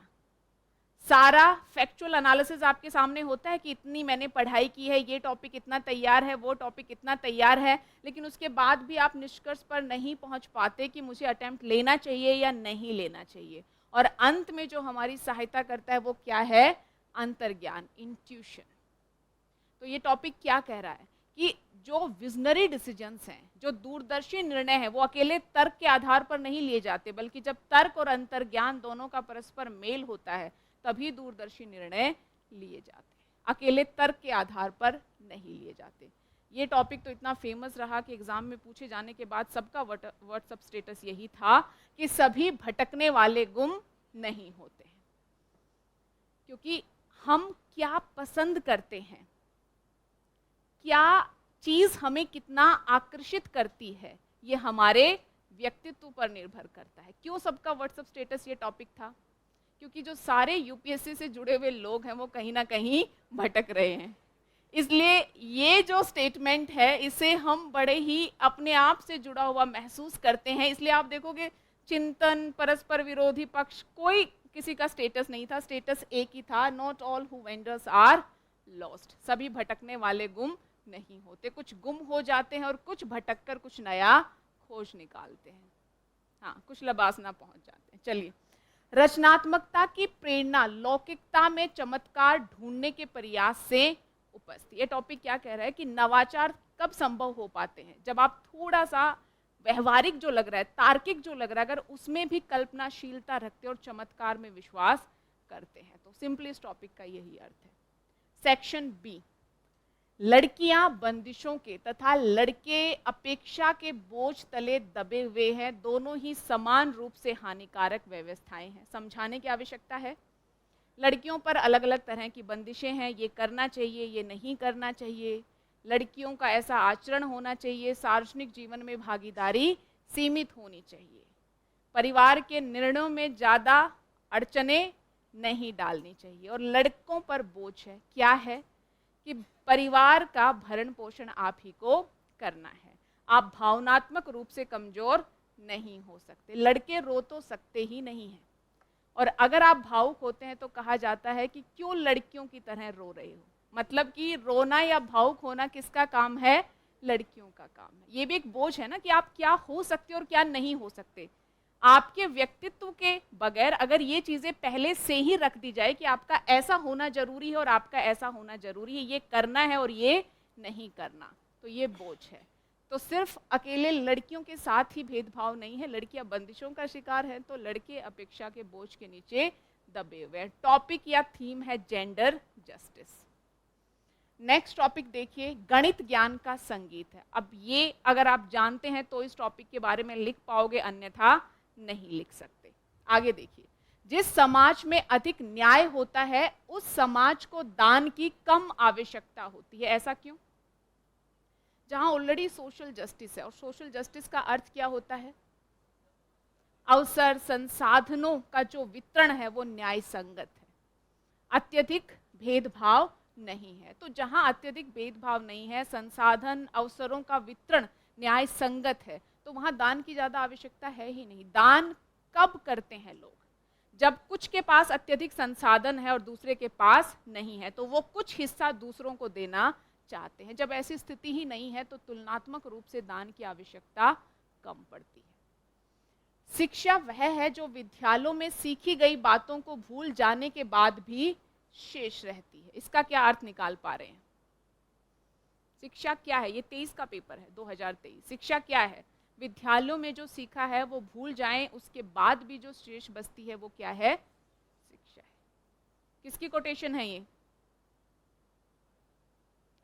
Speaker 1: सारा फैक्चुअल एनालिसिस आपके सामने होता है कि इतनी मैंने पढ़ाई की है, ये टॉपिक इतना तैयार है, वो टॉपिक इतना तैयार है, लेकिन उसके बाद भी आप निष्कर्ष पर नहीं पहुंच पाते कि मुझे अटेम्प्ट लेना चाहिए या नहीं लेना चाहिए। और अंत में जो हमारी सहायता करता है वो क्या है? अंतर्ज्ञान, इंट्यूशन। तो ये टॉपिक क्या कह रहा है कि जो विजनरी डिसीजंस हैं, जो दूरदर्शी निर्णय हैं, वो अकेले तर्क के आधार पर नहीं लिए जाते, बल्कि जब तर्क और अंतर्ज्ञान दोनों का परस्पर मेल होता है तभी दूरदर्शी निर्णय लिए जाते हैं, अकेले तर्क के आधार पर नहीं लिए जाते। ये टॉपिक तो इतना फेमस रहा कि एग्जाम में पूछे जाने के बाद सबका व्हाट्सएप स्टेटस यही था कि सभी भटकने वाले गुम नहीं होते हैं। क्योंकि हम क्या पसंद करते हैं, क्या चीज हमें कितना आकर्षित करती है, ये हमारे व्यक्तित्व पर निर्भर करता है। क्यों सबका व्हाट्सएप स्टेटस ये टॉपिक था? क्योंकि जो सारे यूपीएससी से जुड़े हुए लोग हैं वो कहीं ना कहीं भटक रहे हैं। इसलिए ये जो स्टेटमेंट है इसे हम बड़े ही अपने आप से जुड़ा हुआ महसूस करते हैं। इसलिए आप देखोगे चिंतन, परस्पर विरोधी पक्ष, कोई किसी का स्टेटस नहीं था, स्टेटस एक ही था, not all who wanders are lost, सभी भटकने वाले गुम नहीं होते। कुछ गुम हो जाते हैं और कुछ भटक कर कुछ नया खोज निकालते हैं, हाँ कुछ लबासना पहुंच जाते हैं। चलिए, रचनात्मकता की प्रेरणा लौकिकता में चमत्कार ढूंढने के प्रयास से उपस्थित। ये टॉपिक क्या कह रहा है कि नवाचार कब संभव हो पाते हैं? जब आप थोड़ा सा व्यवहारिक जो लग रहा है, तार्किक जो लग रहा है, अगर उसमें भी कल्पनाशीलता रखते और चमत्कार में विश्वास करते हैं। तो सिंपली इस टॉपिक का यही अर्थ है। सेक्शन बी, लड़कियां बंदिशों के तथा लड़के अपेक्षा के बोझ तले दबे हुए हैं, दोनों ही समान रूप से हानिकारक व्यवस्थाएं हैं। समझाने की आवश्यकता है। लड़कियों पर अलग अलग तरह की बंदिशें हैं, ये करना चाहिए, ये नहीं करना चाहिए, लड़कियों का ऐसा आचरण होना चाहिए, सार्वजनिक जीवन में भागीदारी सीमित होनी चाहिए, परिवार के निर्णयों में ज़्यादा अड़चने नहीं डालनी चाहिए, और लड़कों पर बोझ है, क्या है कि परिवार का भरण पोषण आप ही को करना है, आप भावनात्मक रूप से कमजोर नहीं हो सकते, लड़के रो तो सकते ही नहीं हैं, और अगर आप भावुक होते हैं तो कहा जाता है कि क्यों लड़कियों की तरह रो रहे हो। मतलब कि रोना या भावुक होना किसका काम है? लड़कियों का काम है। ये भी एक बोझ है ना कि आप क्या हो सकते और क्या नहीं हो सकते। आपके व्यक्तित्व के बगैर अगर ये चीज़ें पहले से ही रख दी जाए कि आपका ऐसा होना जरूरी है और आपका ऐसा होना जरूरी है, ये करना है और ये नहीं करना, तो ये बोझ है। तो सिर्फ अकेले लड़कियों के साथ ही भेदभाव नहीं है, लड़कियां बंदिशों का शिकार है तो लड़के अपेक्षा के बोझ के नीचे दबे हुए हैं। टॉपिक या थीम है जेंडर जस्टिस। नेक्स्ट टॉपिक देखिए, गणित ज्ञान का संगीत है। अब ये अगर आप जानते हैं तो इस टॉपिक के बारे में लिख पाओगे, अन्यथा नहीं लिख सकते। आगे देखिए, जिस समाज में अधिक न्याय होता है उस समाज को दान की कम आवश्यकता होती है। ऐसा क्यों? जहां ऑलरेडी सोशल जस्टिस है, और सोशल जस्टिस का अर्थ क्या होता है? अवसर, संसाधनों का जो वितरण है वो न्याय संगत है, अत्यधिक भेदभाव नहीं है। तो जहां अत्यधिक भेदभाव नहीं है, संसाधन अवसरों का वितरण न्याय संगत है, तो वहां दान की ज्यादा आवश्यकता है ही नहीं। दान कब करते हैं लोग? जब कुछ के पास अत्यधिक संसाधन है और दूसरे के पास नहीं है, तो वो कुछ हिस्सा दूसरों को देना चाहते हैं। जब ऐसी स्थिति ही नहीं है तो तुलनात्मक रूप से दान की आवश्यकता कम पड़ती है। शिक्षा वह है जो विद्यालयों में सीखी गई बातों को भूल जाने के बाद भी शेष रहती है। इसका क्या अर्थ निकाल पा रहे हैं? शिक्षा क्या है? ये 23 का पेपर है, 2023। शिक्षा क्या है? विद्यालयों में जो सीखा है वो भूल जाएं, उसके बाद भी जो शेष बचती है वो क्या है? शिक्षा है। किसकी कोटेशन है ये?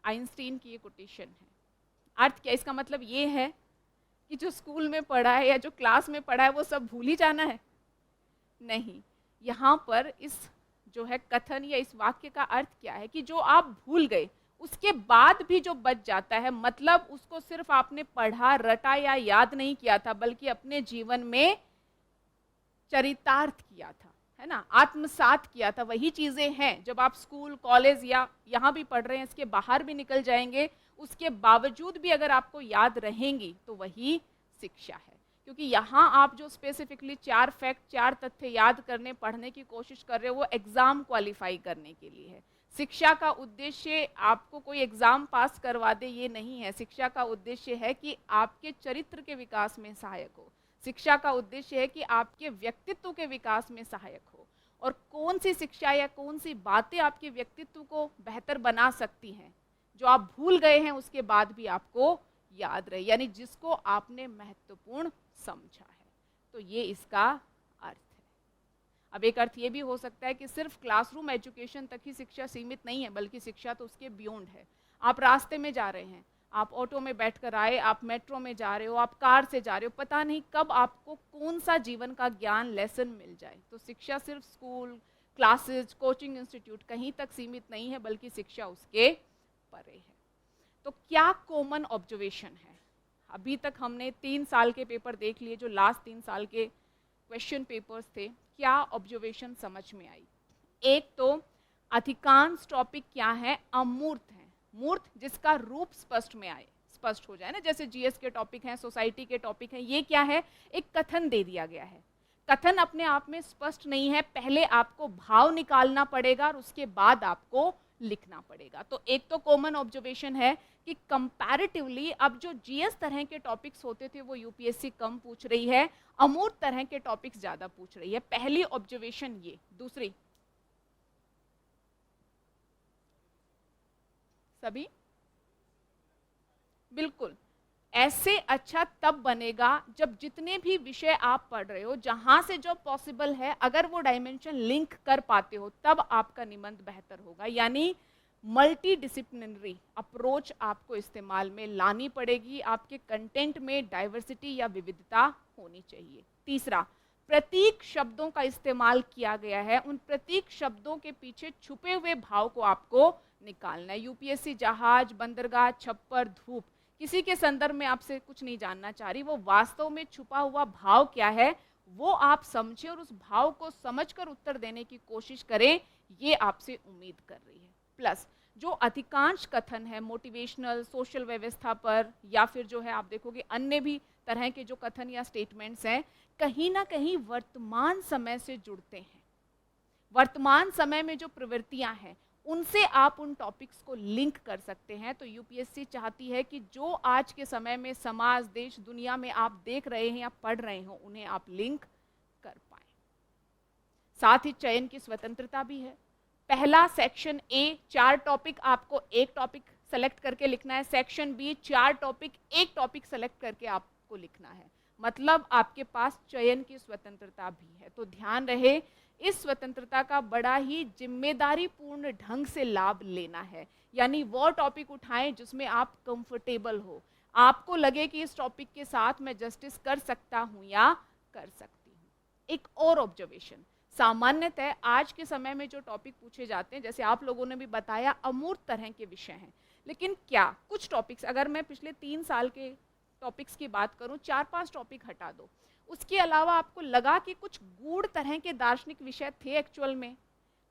Speaker 1: आइंस्टीन की ये कोटेशन है। अर्थ क्या? इसका मतलब ये है कि जो स्कूल में पढ़ा है या जो क्लास में पढ़ा है वो सब भूल ही जाना है? नहीं, यहाँ पर इस जो है कथन या इस वाक्य का अर्थ क्या है कि जो आप भूल गए उसके बाद भी जो बच जाता है, मतलब उसको सिर्फ आपने पढ़ा, रटा या याद नहीं किया था, बल्कि अपने जीवन में चरितार्थ किया था, है ना, आत्मसात किया था, वही चीजें हैं। जब आप स्कूल, कॉलेज या यहाँ भी पढ़ रहे हैं, इसके बाहर भी निकल जाएंगे, उसके बावजूद भी अगर आपको याद रहेंगी तो वही शिक्षा है। क्योंकि यहाँ आप जो स्पेसिफिकली 4 फैक्ट, 4 तथ्य याद करने, पढ़ने की कोशिश कर रहे हो वो एग्जाम क्वालिफाई करने के लिए है। शिक्षा का उद्देश्य आपको कोई एग्जाम पास करवा दे ये नहीं है। शिक्षा का उद्देश्य है कि आपके चरित्र के विकास में सहायक हो, शिक्षा का उद्देश्य है कि आपके व्यक्तित्व के विकास में सहायक हो, और कौन सी शिक्षा या कौन सी बातें आपके व्यक्तित्व को बेहतर बना सकती हैं, जो आप भूल गए हैं उसके बाद भी आपको याद रहे, यानी जिसको आपने महत्वपूर्ण समझा है। तो ये इसका अर्थ है। अब एक अर्थ ये भी हो सकता है कि सिर्फ क्लासरूम एजुकेशन तक ही शिक्षा सीमित नहीं है, बल्कि शिक्षा तो उसके बियॉन्ड है। आप रास्ते में जा रहे हैं, आप ऑटो में बैठकर आए, आप मेट्रो में जा रहे हो, आप कार से जा रहे हो, पता नहीं कब आपको कौन सा जीवन का ज्ञान लेसन मिल जाए। तो शिक्षा सिर्फ स्कूल, क्लासेस, कोचिंग इंस्टीट्यूट कहीं तक सीमित नहीं है, बल्कि शिक्षा उसके परे है। तो क्या कॉमन ऑब्जर्वेशन है? अभी तक हमने 3 साल के पेपर देख लिए, जो लास्ट 3 साल के क्वेश्चन पेपर्स थे। क्या ऑब्जर्वेशन समझ में आई? एक तो अधिकांश टॉपिक क्या है, अमूर्त है। मूर्त जिसका रूप स्पष्ट में आए, स्पष्ट हो जाए ना, जैसे जीएस के टॉपिक हैं, सोसाइटी के टॉपिक हैं, ये क्या है, एक कथन दे दिया गया है। कथन अपने आप में स्पष्ट नहीं है, पहले आपको भाव निकालना पड़ेगा और उसके बाद आपको लिखना पड़ेगा। तो एक तो कॉमन ऑब्जर्वेशन है कि कंपैरेटिवली अब जो जीएस तरह के टॉपिक्स होते थे वो यूपीएससी कम पूछ रही है, अमूर्त तरह के टॉपिक्स ज्यादा पूछ रही है। पहली ऑब्जर्वेशन ये। दूसरी, सभी बिल्कुल ऐसे अच्छा तब बनेगा जब जितने भी विषय आप पढ़ रहे हो, जहां से जो पॉसिबल है, अगर वो डायमेंशन लिंक कर पाते हो, तब आपका निबंध बेहतर होगा। यानी मल्टी डिसिप्लिनरी अप्रोच आपको इस्तेमाल में लानी पड़ेगी। आपके कंटेंट में डाइवर्सिटी या विविधता होनी चाहिए। तीसरा, प्रतीक शब्दों का इस्तेमाल किया गया है, उन प्रतीक शब्दों के पीछे छुपे हुए भाव को आपको निकालना है। यूपीएससी जहाज, बंदरगाह, छप्पर, धूप, किसी के संदर्भ में आपसे कुछ नहीं जानना चाह रही, वो वास्तव में छुपा हुआ भाव क्या है वो आप समझें और उस भाव को समझकर उत्तर देने की कोशिश करें, ये आपसे उम्मीद कर रही है। प्लस जो अधिकांश कथन है मोटिवेशनल, सोशल व्यवस्था पर, या फिर जो है आप देखोगे अन्य भी तरह के जो कथन या स्टेटमेंट्स हैं, कहीं ना कहीं वर्तमान समय से जुड़ते हैं। वर्तमान समय में जो प्रवृत्तियां हैं उनसे आप उन टॉपिक्स को लिंक कर सकते हैं। तो यूपीएससी चाहती है कि जो आज के समय में समाज, देश, दुनिया में आप देख रहे हैं या पढ़ रहे हो, उन्हें आप लिंक कर पाए। साथ ही चयन की स्वतंत्रता भी है। पहला सेक्शन ए 4 टॉपिक, आपको एक टॉपिक सेलेक्ट करके लिखना है। सेक्शन बी 4 टॉपिक, एक टॉपिक सेलेक्ट करके आपको लिखना है। मतलब आपके पास चयन की स्वतंत्रता भी है। तो ध्यान रहे, इस स्वतंत्रता का बड़ा ही जिम्मेदारी पूर्ण ढंग से लाभ लेना है। यानी वो टॉपिक उठाएं जिसमें आप कंफर्टेबल हो, आपको लगे कि इस टॉपिक के साथ मैं जस्टिस कर सकता हूं या कर सकती हूं। एक और ऑब्जर्वेशन, सामान्यतः आज के समय में जो टॉपिक पूछे जाते हैं, जैसे आप लोगों ने भी बताया, अमूर्त तरह के विषय हैं। लेकिन क्या कुछ टॉपिक्स, अगर मैं पिछले 3 साल के टॉपिक्स की बात करूं, 4-5 टॉपिक हटा दो, उसके अलावा आपको लगा कि कुछ गूढ़ तरह के दार्शनिक विषय थे एक्चुअल में,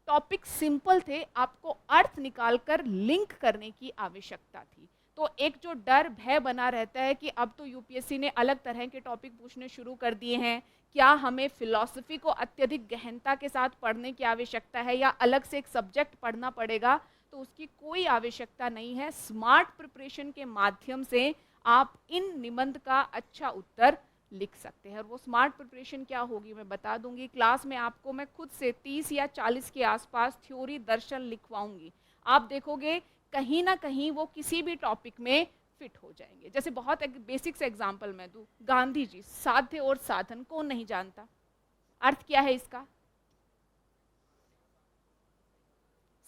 Speaker 1: टॉपिक सिंपल थे, आपको अर्थ निकालकर लिंक करने की आवश्यकता थी। तो एक जो डर भय बना रहता है कि अब तो यूपीएससी ने अलग तरह के टॉपिक पूछने शुरू कर दिए हैं, क्या हमें फिलॉसफी को अत्यधिक गहनता के साथ पढ़ने की आवश्यकता है या अलग से एक सब्जेक्ट पढ़ना पड़ेगा? तो उसकी कोई आवश्यकता नहीं है। स्मार्ट प्रिपरेशन के माध्यम से आप इन निबंध का अच्छा उत्तर लिख सकते हैं। और वो स्मार्ट प्रिपरेशन क्या होगी मैं बता दूंगी। क्लास में आपको मैं खुद से 30 या 40 के आसपास थ्योरी, दर्शन लिखवाऊंगी। आप देखोगे कहीं ना कहीं वो किसी भी टॉपिक में फिट हो जाएंगे। जैसे बहुत एक बेसिक से एग्जांपल मैं दूं, गांधी जी, साध्य और साधन, कौन नहीं जानता? अर्थ क्या है इसका?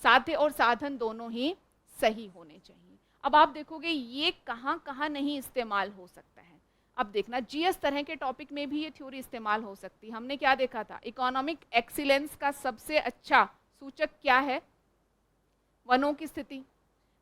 Speaker 1: साध्य और साधन दोनों ही सही होने चाहिए। अब आप देखोगे ये कहां कहां नहीं इस्तेमाल हो सकता है। अब देखना, जीएस तरह के टॉपिक में भी ये थ्योरी इस्तेमाल हो सकती है। हमने क्या देखा था, इकोनॉमिक एक्सीलेंस का सबसे अच्छा सूचक क्या है? वनों की स्थिति।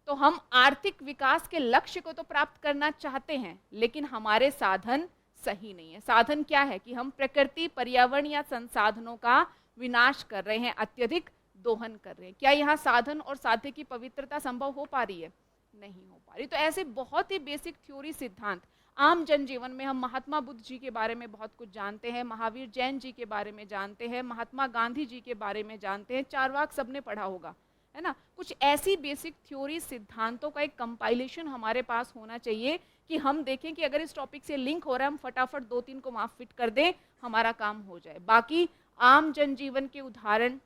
Speaker 1: तो हम आर्थिक विकास के लक्ष्य को तो प्राप्त करना चाहते हैं, लेकिन हमारे साधन सही नहीं है। साधन क्या है कि हम प्रकृति, पर्यावरण या संसाधनों का विनाश कर रहे हैं, अत्यधिक दोहन कर रहे हैं। क्या यहाँ साधन और साध्य की पवित्रता संभव हो पा रही है? नहीं हो पा रही। तो ऐसे बहुत ही बेसिक थ्योरी, सिद्धांत आम जनजीवन में, हम महात्मा बुद्ध जी के बारे में बहुत कुछ जानते हैं, महावीर जैन जी के बारे में जानते हैं, महात्मा गांधी जी के बारे में जानते हैं, चारवाक सबने पढ़ा होगा, है ना। कुछ ऐसी बेसिक थ्योरी, सिद्धांतों का एक कंपाइलेशन हमारे पास होना चाहिए कि हम देखें कि अगर इस टॉपिक से लिंक हो रहा है हम फटाफट 2-3 को वहाँ फिट कर दें, हमारा काम हो जाए। बाकी आम जनजीवन के उदाहरण,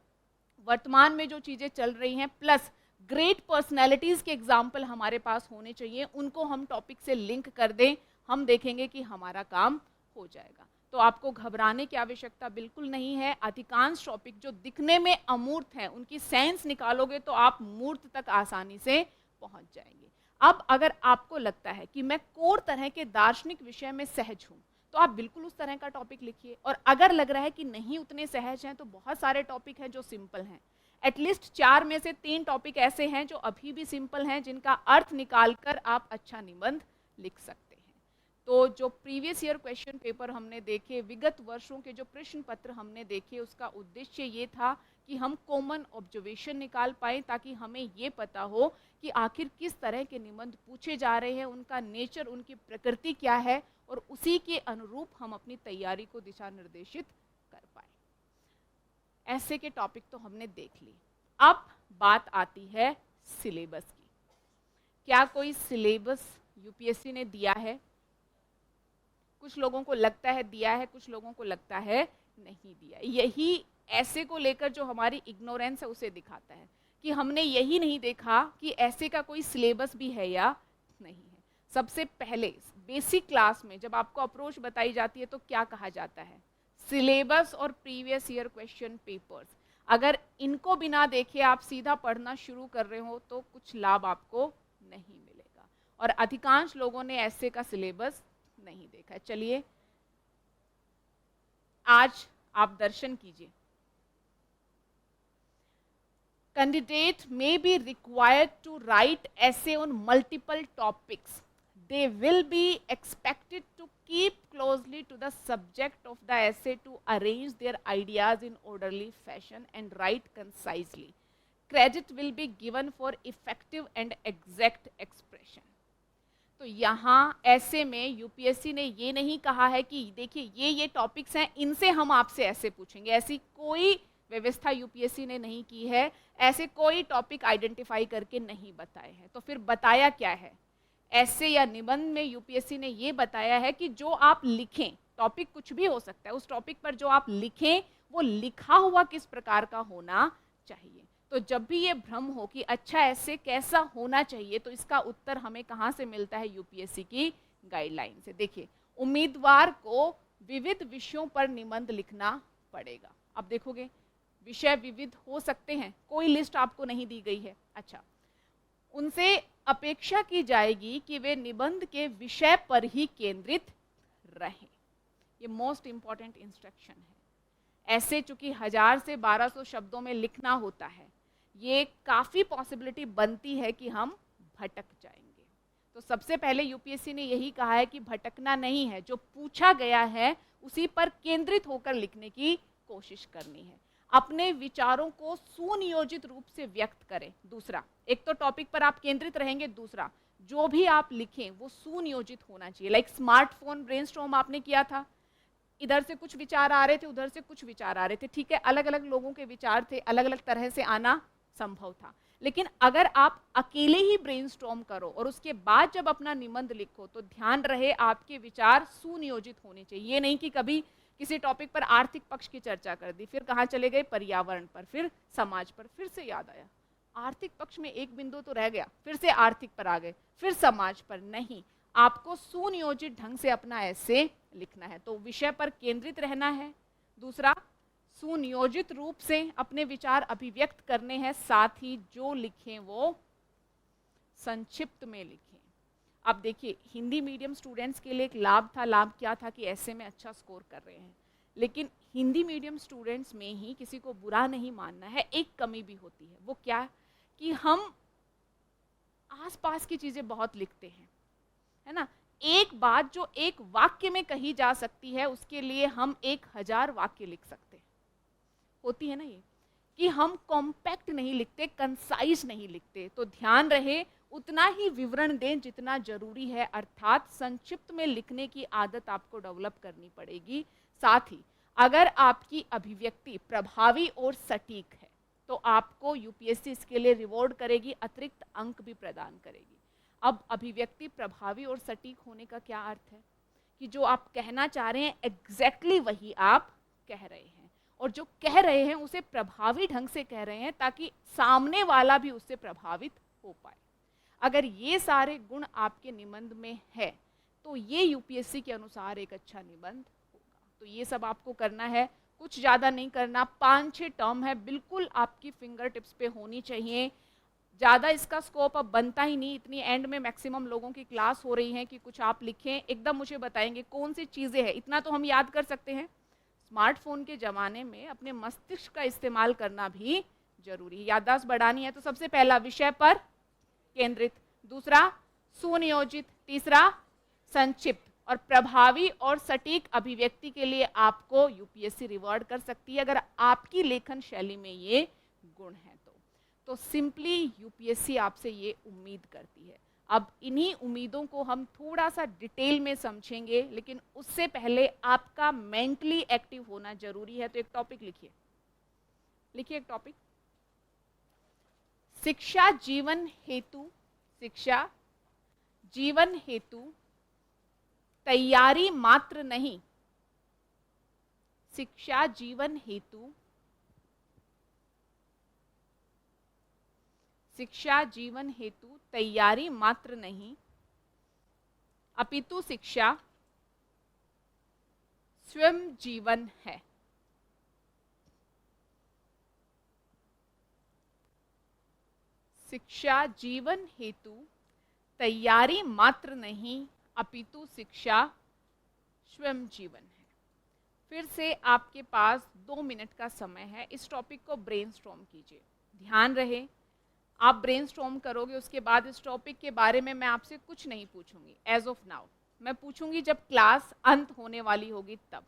Speaker 1: वर्तमान में जो चीज़ें चल रही हैं, प्लस ग्रेट पर्सनैलिटीज़ के एग्जाम्पल हमारे पास होने चाहिए, उनको हम टॉपिक से लिंक कर दें, हम देखेंगे कि हमारा काम हो जाएगा। तो आपको घबराने की आवश्यकता बिल्कुल नहीं है। अधिकांश टॉपिक जो दिखने में अमूर्त हैं, उनकी सेंस निकालोगे तो आप मूर्त तक आसानी से पहुंच जाएंगे। अब अगर आपको लगता है कि मैं कोर तरह के दार्शनिक विषय में सहज हूँ, तो आप बिल्कुल उस तरह का टॉपिक लिखिए। और अगर लग रहा है कि नहीं उतने सहज हैं, तो बहुत सारे टॉपिक हैं जो सिंपल हैं। एटलीस्ट 4 में से 3 टॉपिक ऐसे हैं जो अभी भी सिंपल हैं, जिनका अर्थ निकालकर आप अच्छा निबंध लिख सकते हैं। तो जो प्रीवियस ईयर क्वेश्चन पेपर हमने देखे, विगत वर्षों के जो प्रश्न पत्र हमने देखे, उसका उद्देश्य ये था कि हम कॉमन ऑब्जर्वेशन निकाल पाएँ, ताकि हमें ये पता हो कि आखिर किस तरह के निबंध पूछे जा रहे हैं, उनका नेचर, उनकी प्रकृति क्या है, और उसी के अनुरूप हम अपनी तैयारी को दिशा निर्देशित कर पाए। ऐसे के टॉपिक तो हमने देख ली। अब बात आती है सिलेबस की। क्या कोई सिलेबस यूपीएससी ने दिया है? कुछ लोगों को लगता है दिया है, कुछ लोगों को लगता है नहीं दिया। यही ऐसे को लेकर जो हमारी इग्नोरेंस है उसे दिखाता है कि हमने यही नहीं देखा कि ऐसे का कोई सिलेबस भी है या नहीं है। सबसे पहले बेसिक क्लास में जब आपको अप्रोच बताई जाती है तो क्या कहा जाता है? सिलेबस और प्रीवियस ईयर क्वेश्चन पेपर्स। अगर इनको बिना देखे आप सीधा पढ़ना शुरू कर रहे हो तो कुछ लाभ आपको नहीं मिलेगा। और अधिकांश लोगों ने ऐसे का सिलेबस नहीं देखा। चलिए आज आप दर्शन कीजिए। Candidate may be required to write essay on multiple topics. They will be expected to keep closely to the subject of the essay to arrange their ideas in orderly fashion and write concisely. Credit will be given for effective and exact expression. तो यहाँ ऐसे में UPSC ने ये नहीं कहा है कि देखिए ये टॉपिक्स हैं, इनसे हम आपसे ऐसे पूछेंगे। ऐसी कोई व्यवस्था यूपीएससी ने नहीं की है, ऐसे कोई टॉपिक आइडेंटिफाई करके नहीं बताए हैं। तो फिर बताया क्या है? ऐसे या निबंध में यूपीएससी ने ये बताया है कि जो आप लिखें, टॉपिक कुछ भी हो सकता है, उस टॉपिक पर जो आप लिखें वो लिखा हुआ किस प्रकार का होना चाहिए। तो जब भी ये भ्रम हो कि अच्छा ऐसे कैसा होना चाहिए, तो इसका उत्तर हमें कहाँ से मिलता है? यूपीएससी की गाइडलाइन से। देखिए, उम्मीदवार को विविध विषयों पर निबंध लिखना पड़ेगा। अब देखोगे विषय विविध हो सकते हैं, कोई लिस्ट आपको नहीं दी गई है। अच्छा, उनसे अपेक्षा की जाएगी कि वे निबंध के विषय पर ही केंद्रित रहें। ये मोस्ट इंपॉर्टेंट इंस्ट्रक्शन है। ऐसे चूंकि 1000 से 1200 शब्दों में लिखना होता है, ये काफ़ी पॉसिबिलिटी बनती है कि हम भटक जाएंगे। तो सबसे पहले यूपीएससी ने यही कहा है कि भटकना नहीं है, जो पूछा गया है उसी पर केंद्रित होकर लिखने की कोशिश करनी है। अपने विचारों को सुनियोजित रूप से व्यक्त करें। दूसरा, एक तो टॉपिक पर आप केंद्रित रहेंगे, दूसरा जो भी आप लिखें वो सुनियोजित होना चाहिए। लाइक स्मार्टफोन ब्रेनस्टॉर्म आपने किया था, इधर से कुछ विचार आ रहे थे, उधर से कुछ विचार आ रहे थे, ठीक है, अलग अलग लोगों के विचार थे, अलग अलग तरह से आना संभव था। लेकिन अगर आप अकेले ही ब्रेनस्टॉर्म करो और उसके बाद जब अपना निबंध लिखो, तो ध्यान रहे आपके विचार सुनियोजित होने चाहिए। ये नहीं कि कभी किसी टॉपिक पर आर्थिक पक्ष की चर्चा कर दी, फिर कहाँ चले गए? पर्यावरण पर, फिर समाज पर, फिर से याद आया आर्थिक पक्ष में एक बिंदु तो रह गया, फिर से आर्थिक पर आ गए, फिर समाज पर। नहीं, आपको सुनियोजित ढंग से अपना ऐसे लिखना है। तो विषय पर केंद्रित रहना है, दूसरा सुनियोजित रूप से अपने विचार अभिव्यक्त करने हैं, साथ ही जो लिखें वो संक्षिप्त में लिखें। अब देखिए, हिंदी मीडियम स्टूडेंट्स के लिए एक लाभ था। लाभ क्या था? कि ऐसे में अच्छा स्कोर कर रहे हैं। लेकिन हिंदी मीडियम स्टूडेंट्स में ही किसी को बुरा नहीं मानना है, एक कमी भी होती है। वो क्या? कि हम आसपास की चीज़ें बहुत लिखते हैं, है ना। एक बात जो एक वाक्य में कही जा सकती है, उसके लिए हम 1000 वाक्य लिख सकते हैं। होती है ना ये, कि हम कॉम्पैक्ट नहीं लिखते, कंसाइज नहीं लिखते। तो ध्यान रहे उतना ही विवरण दें जितना जरूरी है, अर्थात संक्षिप्त में लिखने की आदत आपको डेवलप करनी पड़ेगी। साथ ही अगर आपकी अभिव्यक्ति प्रभावी और सटीक है तो आपको यूपीएससी इसके लिए रिवॉर्ड करेगी, अतिरिक्त अंक भी प्रदान करेगी। अब अभिव्यक्ति प्रभावी और सटीक होने का क्या अर्थ है? कि जो आप कहना चाह रहे हैं एग्जैक्टली वही आप कह रहे हैं, और जो कह रहे हैं उसे प्रभावी ढंग से कह रहे हैं ताकि सामने वाला भी उससे प्रभावित हो पाए। अगर ये सारे गुण आपके निबंध में है तो ये यूपीएससी के अनुसार एक अच्छा निबंध होगा। तो ये सब आपको करना है, कुछ ज़्यादा नहीं करना। 5-6 टर्म है, बिल्कुल आपकी फिंगर टिप्स पे होनी चाहिए। ज़्यादा इसका स्कोप अब बनता ही नहीं, इतनी एंड में मैक्सिमम लोगों की क्लास हो रही है कि कुछ आप लिखें, एकदम मुझे बताएंगे कौन सी चीज़ें हैं। इतना तो हम याद कर सकते हैं, स्मार्टफोन के ज़माने में अपने मस्तिष्क का इस्तेमाल करना भी जरूरी है। याददाश्त बढ़ानी है तो सबसे पहला विषय पर केंद्रित, दूसरा सुनियोजित, तीसरा संक्षिप्त, और प्रभावी और सटीक अभिव्यक्ति के लिए आपको यूपीएससी रिवॉर्ड कर सकती है अगर आपकी लेखन शैली में ये गुण है। तो सिंपली यूपीएससी आपसे ये उम्मीद करती है। अब इन्हीं उम्मीदों को हम थोड़ा सा डिटेल में समझेंगे, लेकिन उससे पहले आपका मेंटली एक्टिव होना जरूरी है। तो एक टॉपिक लिखिए, लिखिए एक टॉपिक, शिक्षा जीवन हेतु, शिक्षा जीवन हेतु तैयारी मात्र नहीं, शिक्षा जीवन हेतु, शिक्षा जीवन हेतु तैयारी मात्र नहीं अपितु शिक्षा स्वयं जीवन है। शिक्षा जीवन हेतु तैयारी मात्र नहीं अपितु शिक्षा स्वयं जीवन है। फिर से आपके पास 2 मिनट का समय है, इस टॉपिक को ब्रेनस्टॉर्म कीजिए। ध्यान रहे, आप ब्रेनस्टॉर्म करोगे, उसके बाद इस टॉपिक के बारे में मैं आपसे कुछ नहीं पूछूंगी एज ऑफ नाउ, मैं पूछूंगी जब क्लास अंत होने वाली होगी तब।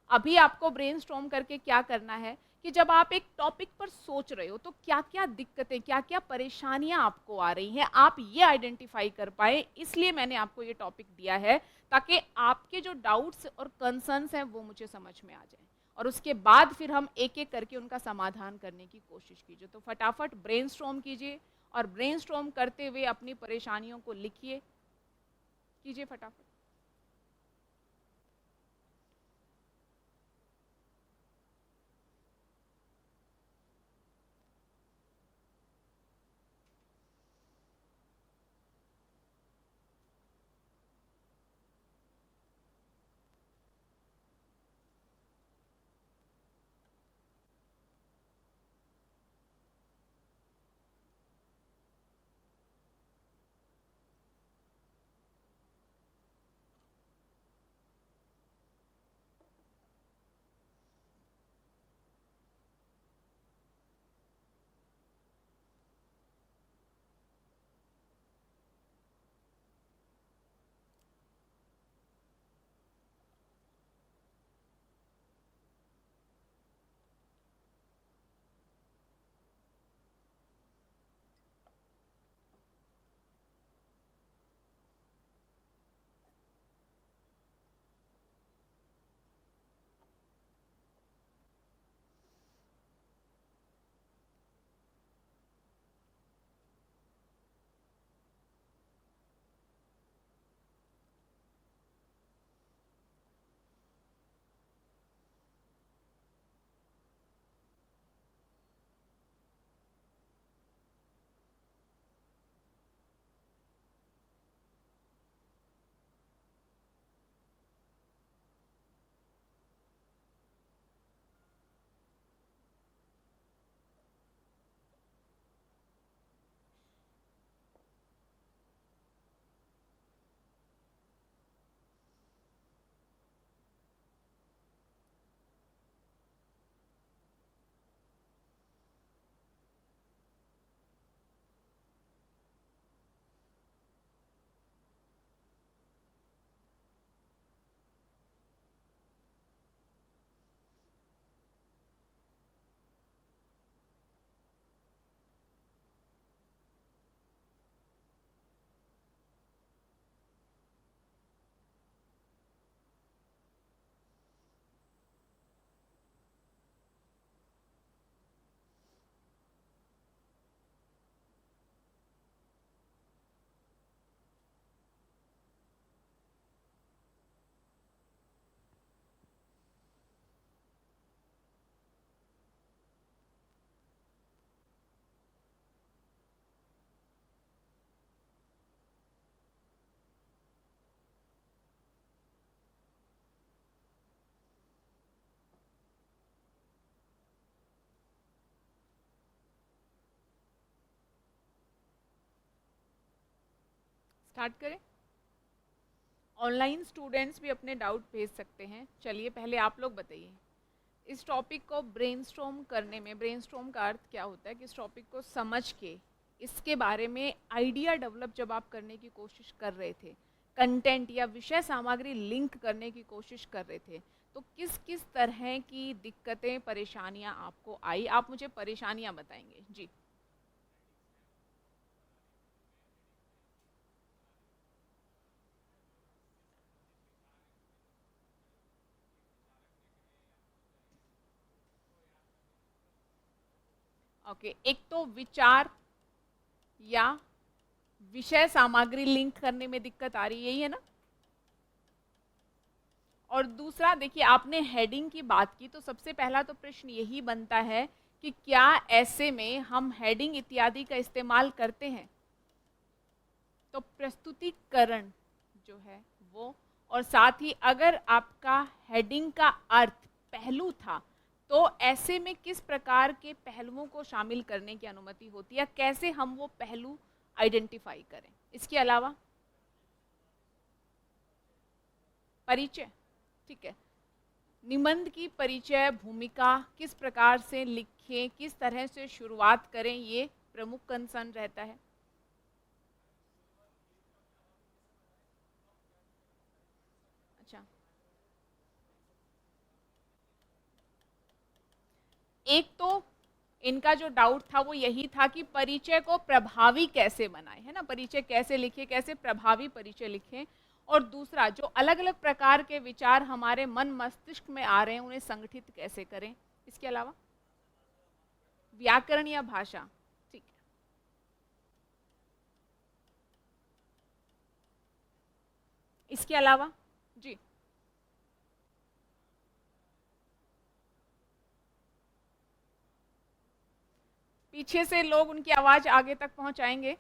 Speaker 1: अभी आपको ब्रेनस्टॉर्म करके क्या करना है कि जब आप एक टॉपिक पर सोच रहे हो तो क्या क्या दिक्कतें, क्या क्या परेशानियां आपको आ रही हैं, आप ये आइडेंटिफाई कर पाए। इसलिए मैंने आपको ये टॉपिक दिया है ताकि आपके जो डाउट्स और कंसर्न्स हैं वो मुझे समझ में आ जाए, और उसके बाद फिर हम एक एक करके उनका समाधान करने की कोशिश कीजिए। तो फटाफट ब्रेनस्टॉर्म कीजिए, और ब्रेनस्टॉर्म करते हुए अपनी परेशानियों को लिखिए, कीजिए फटाफट। स्टार्ट करें? ऑनलाइन स्टूडेंट्स भी अपने डाउट भेज सकते हैं। चलिए पहले आप लोग बताइए, इस टॉपिक को ब्रेनस्टॉर्म करने में, ब्रेनस्टॉर्म का अर्थ क्या होता है कि इस टॉपिक को समझ के इसके बारे में आइडिया डेवलप जब आप करने की कोशिश कर रहे थे, कंटेंट या विषय सामग्री लिंक करने की कोशिश कर रहे थे, तो किस किस तरह की दिक्कतें, परेशानियां आपको आई? आप मुझे परेशानियां बताएंगे जी। ओके, एक तो विचार या विषय सामग्री लिंक करने में दिक्कत आ रही है, यही है ना? और दूसरा, देखिए आपने हेडिंग की बात की, तो सबसे पहला तो प्रश्न यही बनता है कि क्या ऐसे में हम हेडिंग इत्यादि का इस्तेमाल करते हैं? तो प्रस्तुतिकरण जो है वो, और साथ ही अगर आपका हेडिंग का अर्थ पहलू था, तो ऐसे में किस प्रकार के पहलुओं को शामिल करने की अनुमति होती है, कैसे हम वो पहलू आइडेंटिफाई करें? इसके अलावा परिचय, ठीक है, निबंध की परिचय, भूमिका किस प्रकार से लिखें, किस तरह से शुरुआत करें, ये प्रमुख कंसर्न रहता है। अच्छा, एक तो इनका जो डाउट था वो यही था कि परिचय को प्रभावी कैसे बनाएं, है ना, परिचय कैसे लिखें, कैसे प्रभावी परिचय लिखें। और दूसरा, जो अलग अलग प्रकार के विचार हमारे मन मस्तिष्क में आ रहे हैं, उन्हें संगठित कैसे करें। इसके अलावा व्याकरण या भाषा, ठीक है। इसके अलावा जी, पीछे से लोग उनकी आवाज आगे तक पहुंचाएंगे।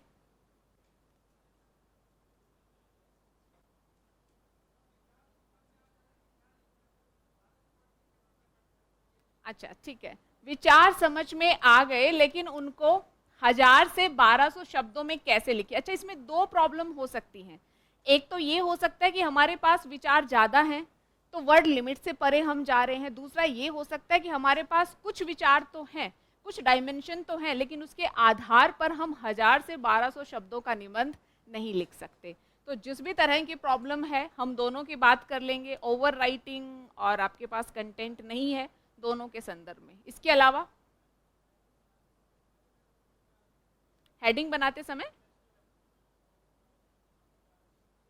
Speaker 1: अच्छा, ठीक है, विचार समझ में आ गए, लेकिन उनको 1000 से 1200 शब्दों में कैसे लिखे? अच्छा, इसमें दो प्रॉब्लम हो सकती हैं। एक तो ये हो सकता है कि हमारे पास विचार ज्यादा हैं, तो वर्ड लिमिट से परे हम जा रहे हैं। दूसरा ये हो सकता है कि हमारे पास कुछ विचार तो हैं, कुछ डायमेंशन तो हैं, लेकिन उसके आधार पर हम 1000 से 1200 शब्दों का निबंध नहीं लिख सकते। तो जिस भी तरह की प्रॉब्लम है, हम दोनों की बात कर लेंगे, ओवर राइटिंग और आपके पास कंटेंट नहीं है, दोनों के संदर्भ में। इसके अलावा हेडिंग बनाते समय,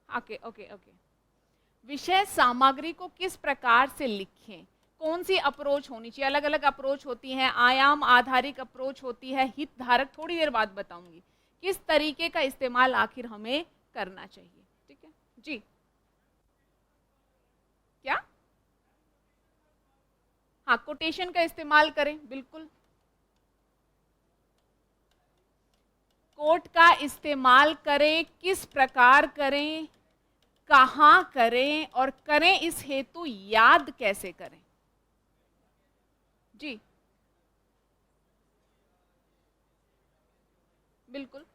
Speaker 1: ओके ओके ओके, विषय सामग्री को किस प्रकार से लिखें, कौन सी अप्रोच होनी चाहिए? अलग अलग अप्रोच होती हैं, आयाम आधारित अप्रोच होती है, हितधारक, थोड़ी देर बाद बताऊंगी किस तरीके का इस्तेमाल आखिर हमें करना चाहिए। ठीक है जी, क्या? हाँ, कोटेशन का इस्तेमाल करें, बिल्कुल। कोट का इस्तेमाल करें, किस प्रकार करें, कहाँ करें, और करें इस हेतु याद कैसे करें? जी, बिल्कुल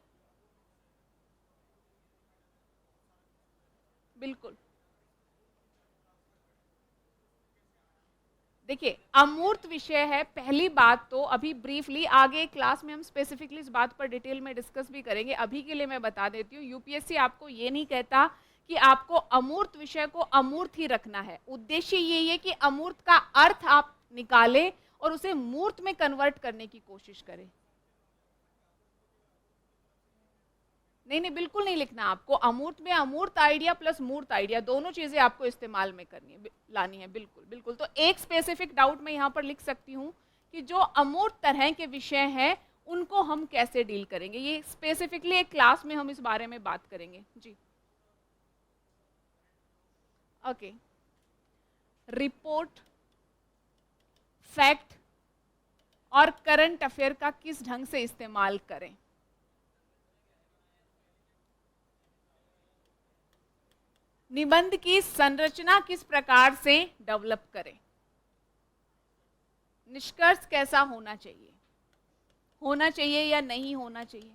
Speaker 1: बिल्कुल। देखिए, अमूर्त विषय है, पहली बात तो अभी ब्रीफली, आगे क्लास में हम स्पेसिफिकली इस बात पर डिटेल में डिस्कस भी करेंगे। अभी के लिए मैं बता देती हूँ, यूपीएससी आपको ये नहीं कहता कि आपको अमूर्त विषय को अमूर्त ही रखना है। उद्देश्य यही है कि अमूर्त का अर्थ आप निकालें और उसे मूर्त में कन्वर्ट करने की कोशिश करें। नहीं नहीं, बिल्कुल नहीं लिखना आपको। अमूर्त में अमूर्त आइडिया प्लस मूर्त आइडिया, दोनों चीजें आपको इस्तेमाल में करनी है, लानी है, बिल्कुल बिल्कुल। तो एक स्पेसिफिक डाउट मैं यहाँ पर लिख सकती हूँ कि जो अमूर्त तरह के विषय हैं उनको हम कैसे डील करेंगे, ये स्पेसिफिकली एक क्लास में हम इस बारे में बात करेंगे जी। ओके, रिपोर्ट, फैक्ट और करंट अफेयर का किस ढंग से इस्तेमाल करें? निबंध की संरचना किस प्रकार से डेवलप करें? निष्कर्ष कैसा होना चाहिए या नहीं होना चाहिए?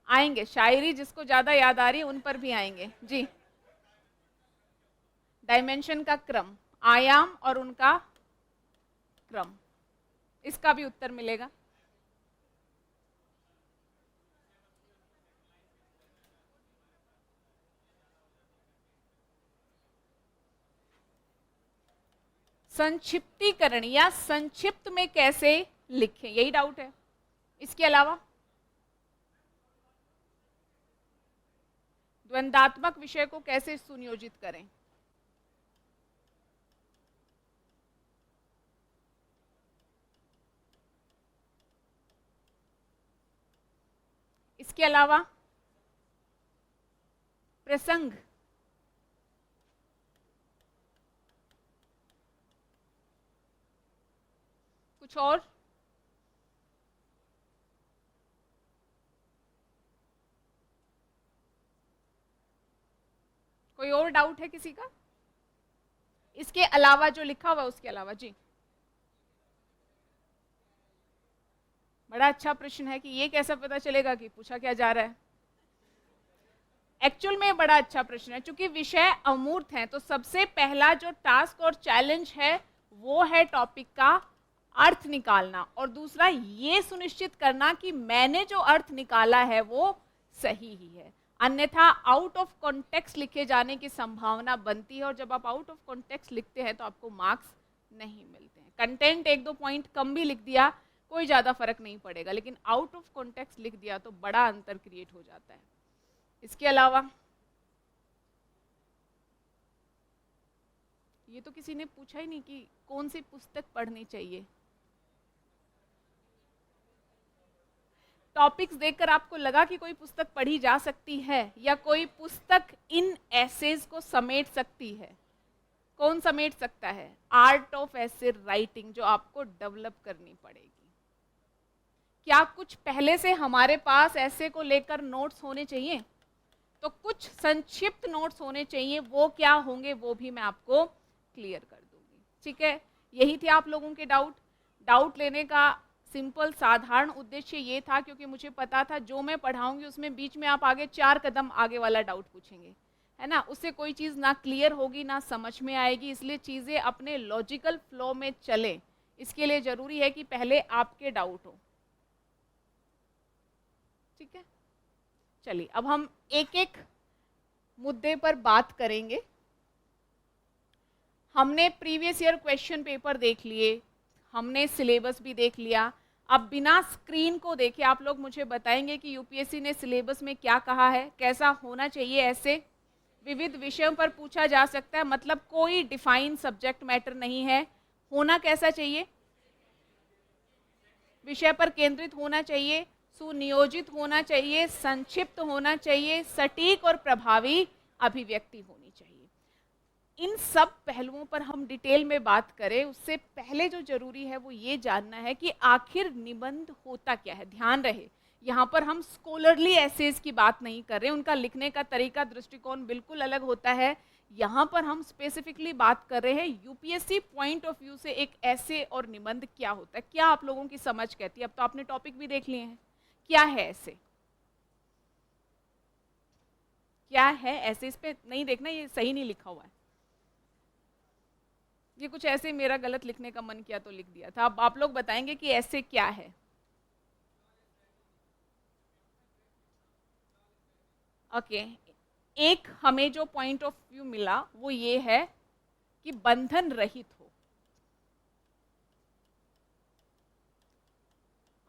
Speaker 1: आएंगे, शायरी जिसको ज्यादा याद आ रही है उन पर भी आएंगे जी। डायमेंशन का क्रम, आयाम और उनका क्रम, इसका भी उत्तर मिलेगा। संक्षिप्तीकरण या संक्षिप्त में कैसे लिखें, यही डाउट है। इसके अलावा द्वंद्वात्मक विषय को कैसे सुनियोजित करें, इसके अलावा प्रसंग, कुछ और, कोई और डाउट है किसी का? इसके अलावा जो लिखा हुआ है उसके अलावा जी। बड़ा अच्छा प्रश्न है कि ये कैसा पता चलेगा कि पूछा क्या जा रहा है। एक्चुअल में बड़ा अच्छा प्रश्न है, क्योंकि विषय अमूर्त हैं, तो सबसे पहला जो टास्क और चैलेंज है वो है टॉपिक का अर्थ निकालना, और दूसरा ये सुनिश्चित करना कि मैंने जो अर्थ निकाला है वो सही ही है, अन्यथा आउट ऑफ कॉन्टेक्स्ट लिखे जाने की संभावना बनती है, और जब आप आउट ऑफ कॉन्टेक्स्ट लिखते हैं तो आपको मार्क्स नहीं मिलते हैं। कंटेंट एक दो पॉइंट कम भी लिख दिया कोई ज़्यादा फर्क नहीं पड़ेगा, लेकिन आउट ऑफ कॉन्टेक्स्ट लिख दिया तो बड़ा अंतर क्रिएट हो जाता है। इसके अलावा ये तो किसी ने पूछा ही नहीं कि कौन सी पुस्तक पढ़नी चाहिए। टॉपिक्स देखकर आपको लगा कि कोई पुस्तक पढ़ी जा सकती है, या कोई पुस्तक इन एसेज को समेट सकती है? कौन समेट सकता है? आर्ट ऑफ एसे राइटिंग, जो आपको डेवलप करनी पड़ेगी। क्या कुछ पहले से हमारे पास ऐसे को लेकर नोट्स होने चाहिए? तो कुछ संक्षिप्त नोट्स होने चाहिए, वो क्या होंगे वो भी मैं आपको क्लियर कर दूंगी। ठीक है, यही थे आप लोगों के डाउट लेने का सिंपल साधारण उद्देश्य ये था, क्योंकि मुझे पता था जो मैं पढ़ाऊंगी उसमें बीच में आप आगे 4 कदम आगे वाला डाउट पूछेंगे, है ना, उससे कोई चीज़ ना क्लियर होगी ना समझ में आएगी। इसलिए चीज़ें अपने लॉजिकल फ्लो में चले, इसके लिए ज़रूरी है कि पहले आपके डाउट हो। ठीक है, चलिए अब हम एक एक मुद्दे पर बात करेंगे। हमने प्रीवियस ईयर क्वेश्चन पेपर देख लिए, हमने सिलेबस भी देख लिया। अब बिना स्क्रीन को देखे आप लोग मुझे बताएंगे कि यूपीएससी ने सिलेबस में क्या कहा है, कैसा होना चाहिए। ऐसे विविध विषयों पर पूछा जा सकता है, मतलब कोई डिफाइन सब्जेक्ट मैटर नहीं है। होना कैसा चाहिए? विषय पर केंद्रित होना चाहिए, सुनियोजित होना चाहिए, संक्षिप्त होना चाहिए, सटीक और प्रभावी अभिव्यक्ति होनी चाहिए। इन सब पहलुओं पर हम डिटेल में बात करें उससे पहले जो जरूरी है वो ये जानना है कि आखिर निबंध होता क्या है। ध्यान रहे, यहाँ पर हम स्कॉलरली एसेज की बात नहीं कर रहे, उनका लिखने का तरीका दृष्टिकोण बिल्कुल अलग होता है। यहाँ पर हम स्पेसिफिकली बात कर रहे हैं यूपीएससी पॉइंट ऑफ व्यू से एक ऐसे और निबंध क्या होता है, क्या आप लोगों की समझ कहती है। अब तो आपने टॉपिक भी देख लिए हैं, क्या है ऐसे, क्या है ऐसे। इस पे नहीं देखना, ये सही नहीं लिखा हुआ है, ये कुछ ऐसे मेरा गलत लिखने का मन किया तो लिख दिया था। अब आप लोग बताएंगे कि ऐसे क्या है। ओके, एक हमें जो पॉइंट ऑफ व्यू मिला वो ये है कि बंधन रहित हो।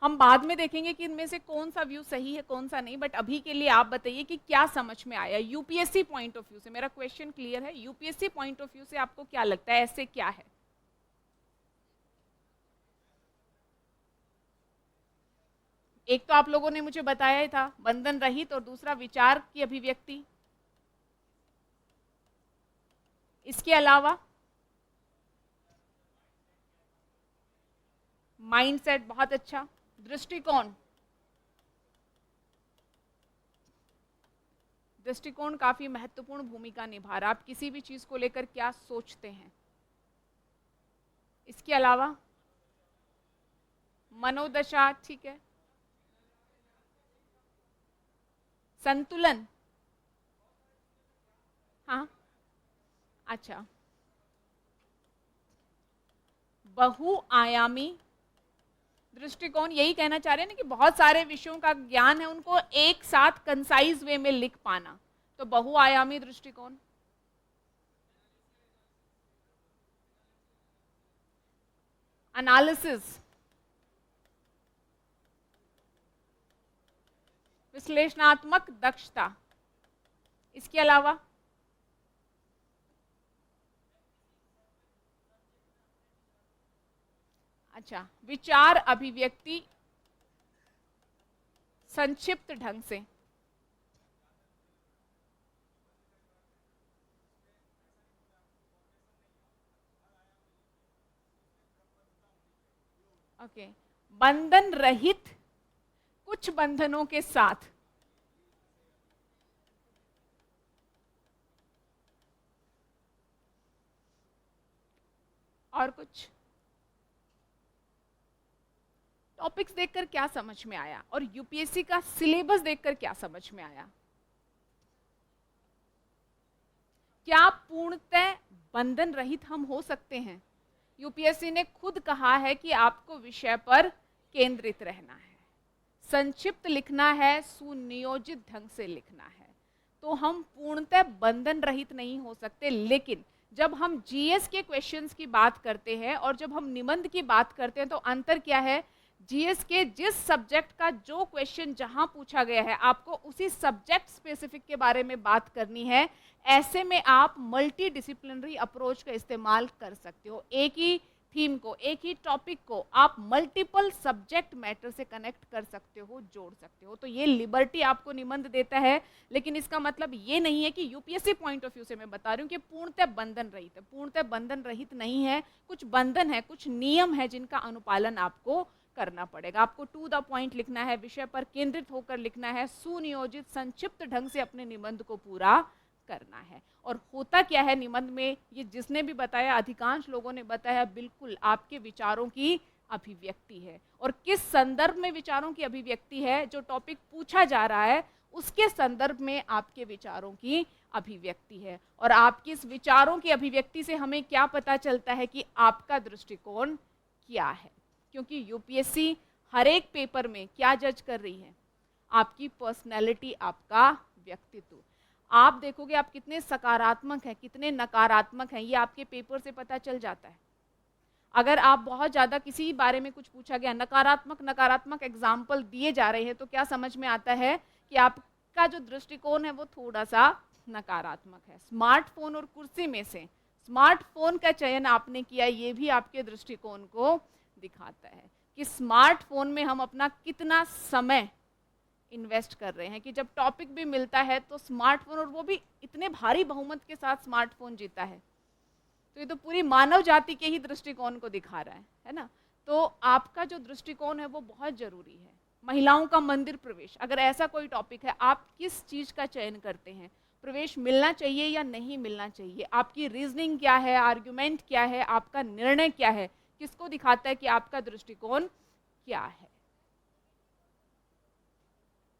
Speaker 1: हम बाद में देखेंगे कि इनमें से कौन सा व्यू सही है कौन सा नहीं, बट अभी के लिए आप बताइए कि क्या समझ में आया यूपीएससी पॉइंट ऑफ व्यू से। मेरा क्वेश्चन क्लियर है, यूपीएससी पॉइंट ऑफ व्यू से आपको क्या लगता है ऐसे क्या है? एक तो आप लोगों ने मुझे बताया ही था बंधन रहित, और दूसरा विचार की अभिव्यक्ति। इसके अलावा माइंडसेट, बहुत अच्छा। दृष्टिकोण, दृष्टिकोण काफी महत्वपूर्ण भूमिका निभा रहा है, आप किसी भी चीज को लेकर क्या सोचते हैं। इसके अलावा मनोदशा, ठीक है। संतुलन, हाँ, अच्छा, बहुआयामी दृष्टिकोण, यही कहना चाह रहे हैं ना कि बहुत सारे विषयों का ज्ञान है, उनको एक साथ कंसाइज वे में लिख पाना, तो बहुआयामी दृष्टिकोण। एनालिसिस, विश्लेषणात्मक दक्षता, इसके अलावा अच्छा, विचार अभिव्यक्ति संक्षिप्त ढंग से, ओके, बंधन रहित कुछ बंधनों के साथ, और कुछ टॉपिक्स देखकर क्या समझ में आया और यूपीएससी का सिलेबस देखकर क्या समझ में आया? क्या पूर्णतः बंधन रहित हम हो सकते हैं? यूपीएससी ने खुद कहा है कि आपको विषय पर केंद्रित रहना है, संक्षिप्त लिखना है, सुनियोजित ढंग से लिखना है, तो हम पूर्णतः बंधन रहित नहीं हो सकते। लेकिन जब हम जीएस के क्वेश्चंस की बात करते हैं और जब हम निबंध की बात करते हैं तो अंतर क्या है? जीएस के जिस सब्जेक्ट का जो क्वेश्चन जहां पूछा गया है आपको उसी सब्जेक्ट स्पेसिफिक के बारे में बात करनी है। ऐसे में आप मल्टी डिसिप्लिनरी अप्रोच का इस्तेमाल कर सकते हो। एक ही थीम को, एक ही टॉपिक को आप मल्टीपल सब्जेक्ट मैटर से कनेक्ट कर सकते हो, जोड़ सकते हो। तो ये लिबर्टी आपको निबंध देता है, लेकिन इसका मतलब ये नहीं है कि यूपीएससी पॉइंट ऑफ व्यू से मैं बता रही हूँ कि पूर्णतः बंधन रहित है। पूर्णतः बंधन रहित नहीं है, कुछ बंधन है, कुछ नियम है जिनका अनुपालन आपको करना पड़ेगा। आपको टू द पॉइंट लिखना है, विषय पर केंद्रित होकर लिखना है, सुनियोजित संक्षिप्त ढंग से अपने निबंध को पूरा करना है। और होता क्या है निबंध में, ये जिसने भी बताया, अधिकांश लोगों ने बताया, बिल्कुल आपके विचारों की अभिव्यक्ति है। और किस संदर्भ में विचारों की अभिव्यक्ति है? जो टॉपिक पूछा जा रहा है उसके संदर्भ में आपके विचारों की अभिव्यक्ति है। और आपकी इस विचारों की अभिव्यक्ति से हमें क्या पता चलता है कि आपका दृष्टिकोण क्या है? क्योंकि यूपीएससी हर एक पेपर में क्या जज कर रही है? आपकी पर्सनैलिटी, आपका व्यक्तित्व। आप देखोगे आप कितने सकारात्मक हैं, कितने नकारात्मक हैं, ये आपके पेपर से पता चल जाता है। अगर आप बहुत ज़्यादा किसी बारे में कुछ पूछा गया, नकारात्मक नकारात्मक एग्जाम्पल दिए जा रहे हैं, तो क्या समझ में आता है कि आपका जो दृष्टिकोण है वो थोड़ा सा नकारात्मक है। स्मार्टफोन और कुर्सी में से स्मार्टफोन का चयन आपने किया, ये भी आपके दृष्टिकोण को दिखाता है कि स्मार्टफोन में हम अपना कितना समय इन्वेस्ट कर रहे हैं, कि जब टॉपिक भी मिलता है तो स्मार्टफोन, और वो भी इतने भारी बहुमत के साथ स्मार्टफोन जीता है, तो ये तो पूरी मानव जाति के ही दृष्टिकोण को दिखा रहा है ना। तो आपका जो दृष्टिकोण है वो बहुत जरूरी है। महिलाओं का मंदिर प्रवेश, अगर ऐसा कोई टॉपिक है, आप किस चीज का चयन करते हैं? प्रवेश मिलना चाहिए या नहीं मिलना चाहिए? आपकी रीजनिंग क्या है, आर्ग्यूमेंट क्या है, आपका निर्णय क्या है? किसको दिखाता है कि आपका दृष्टिकोण क्या है?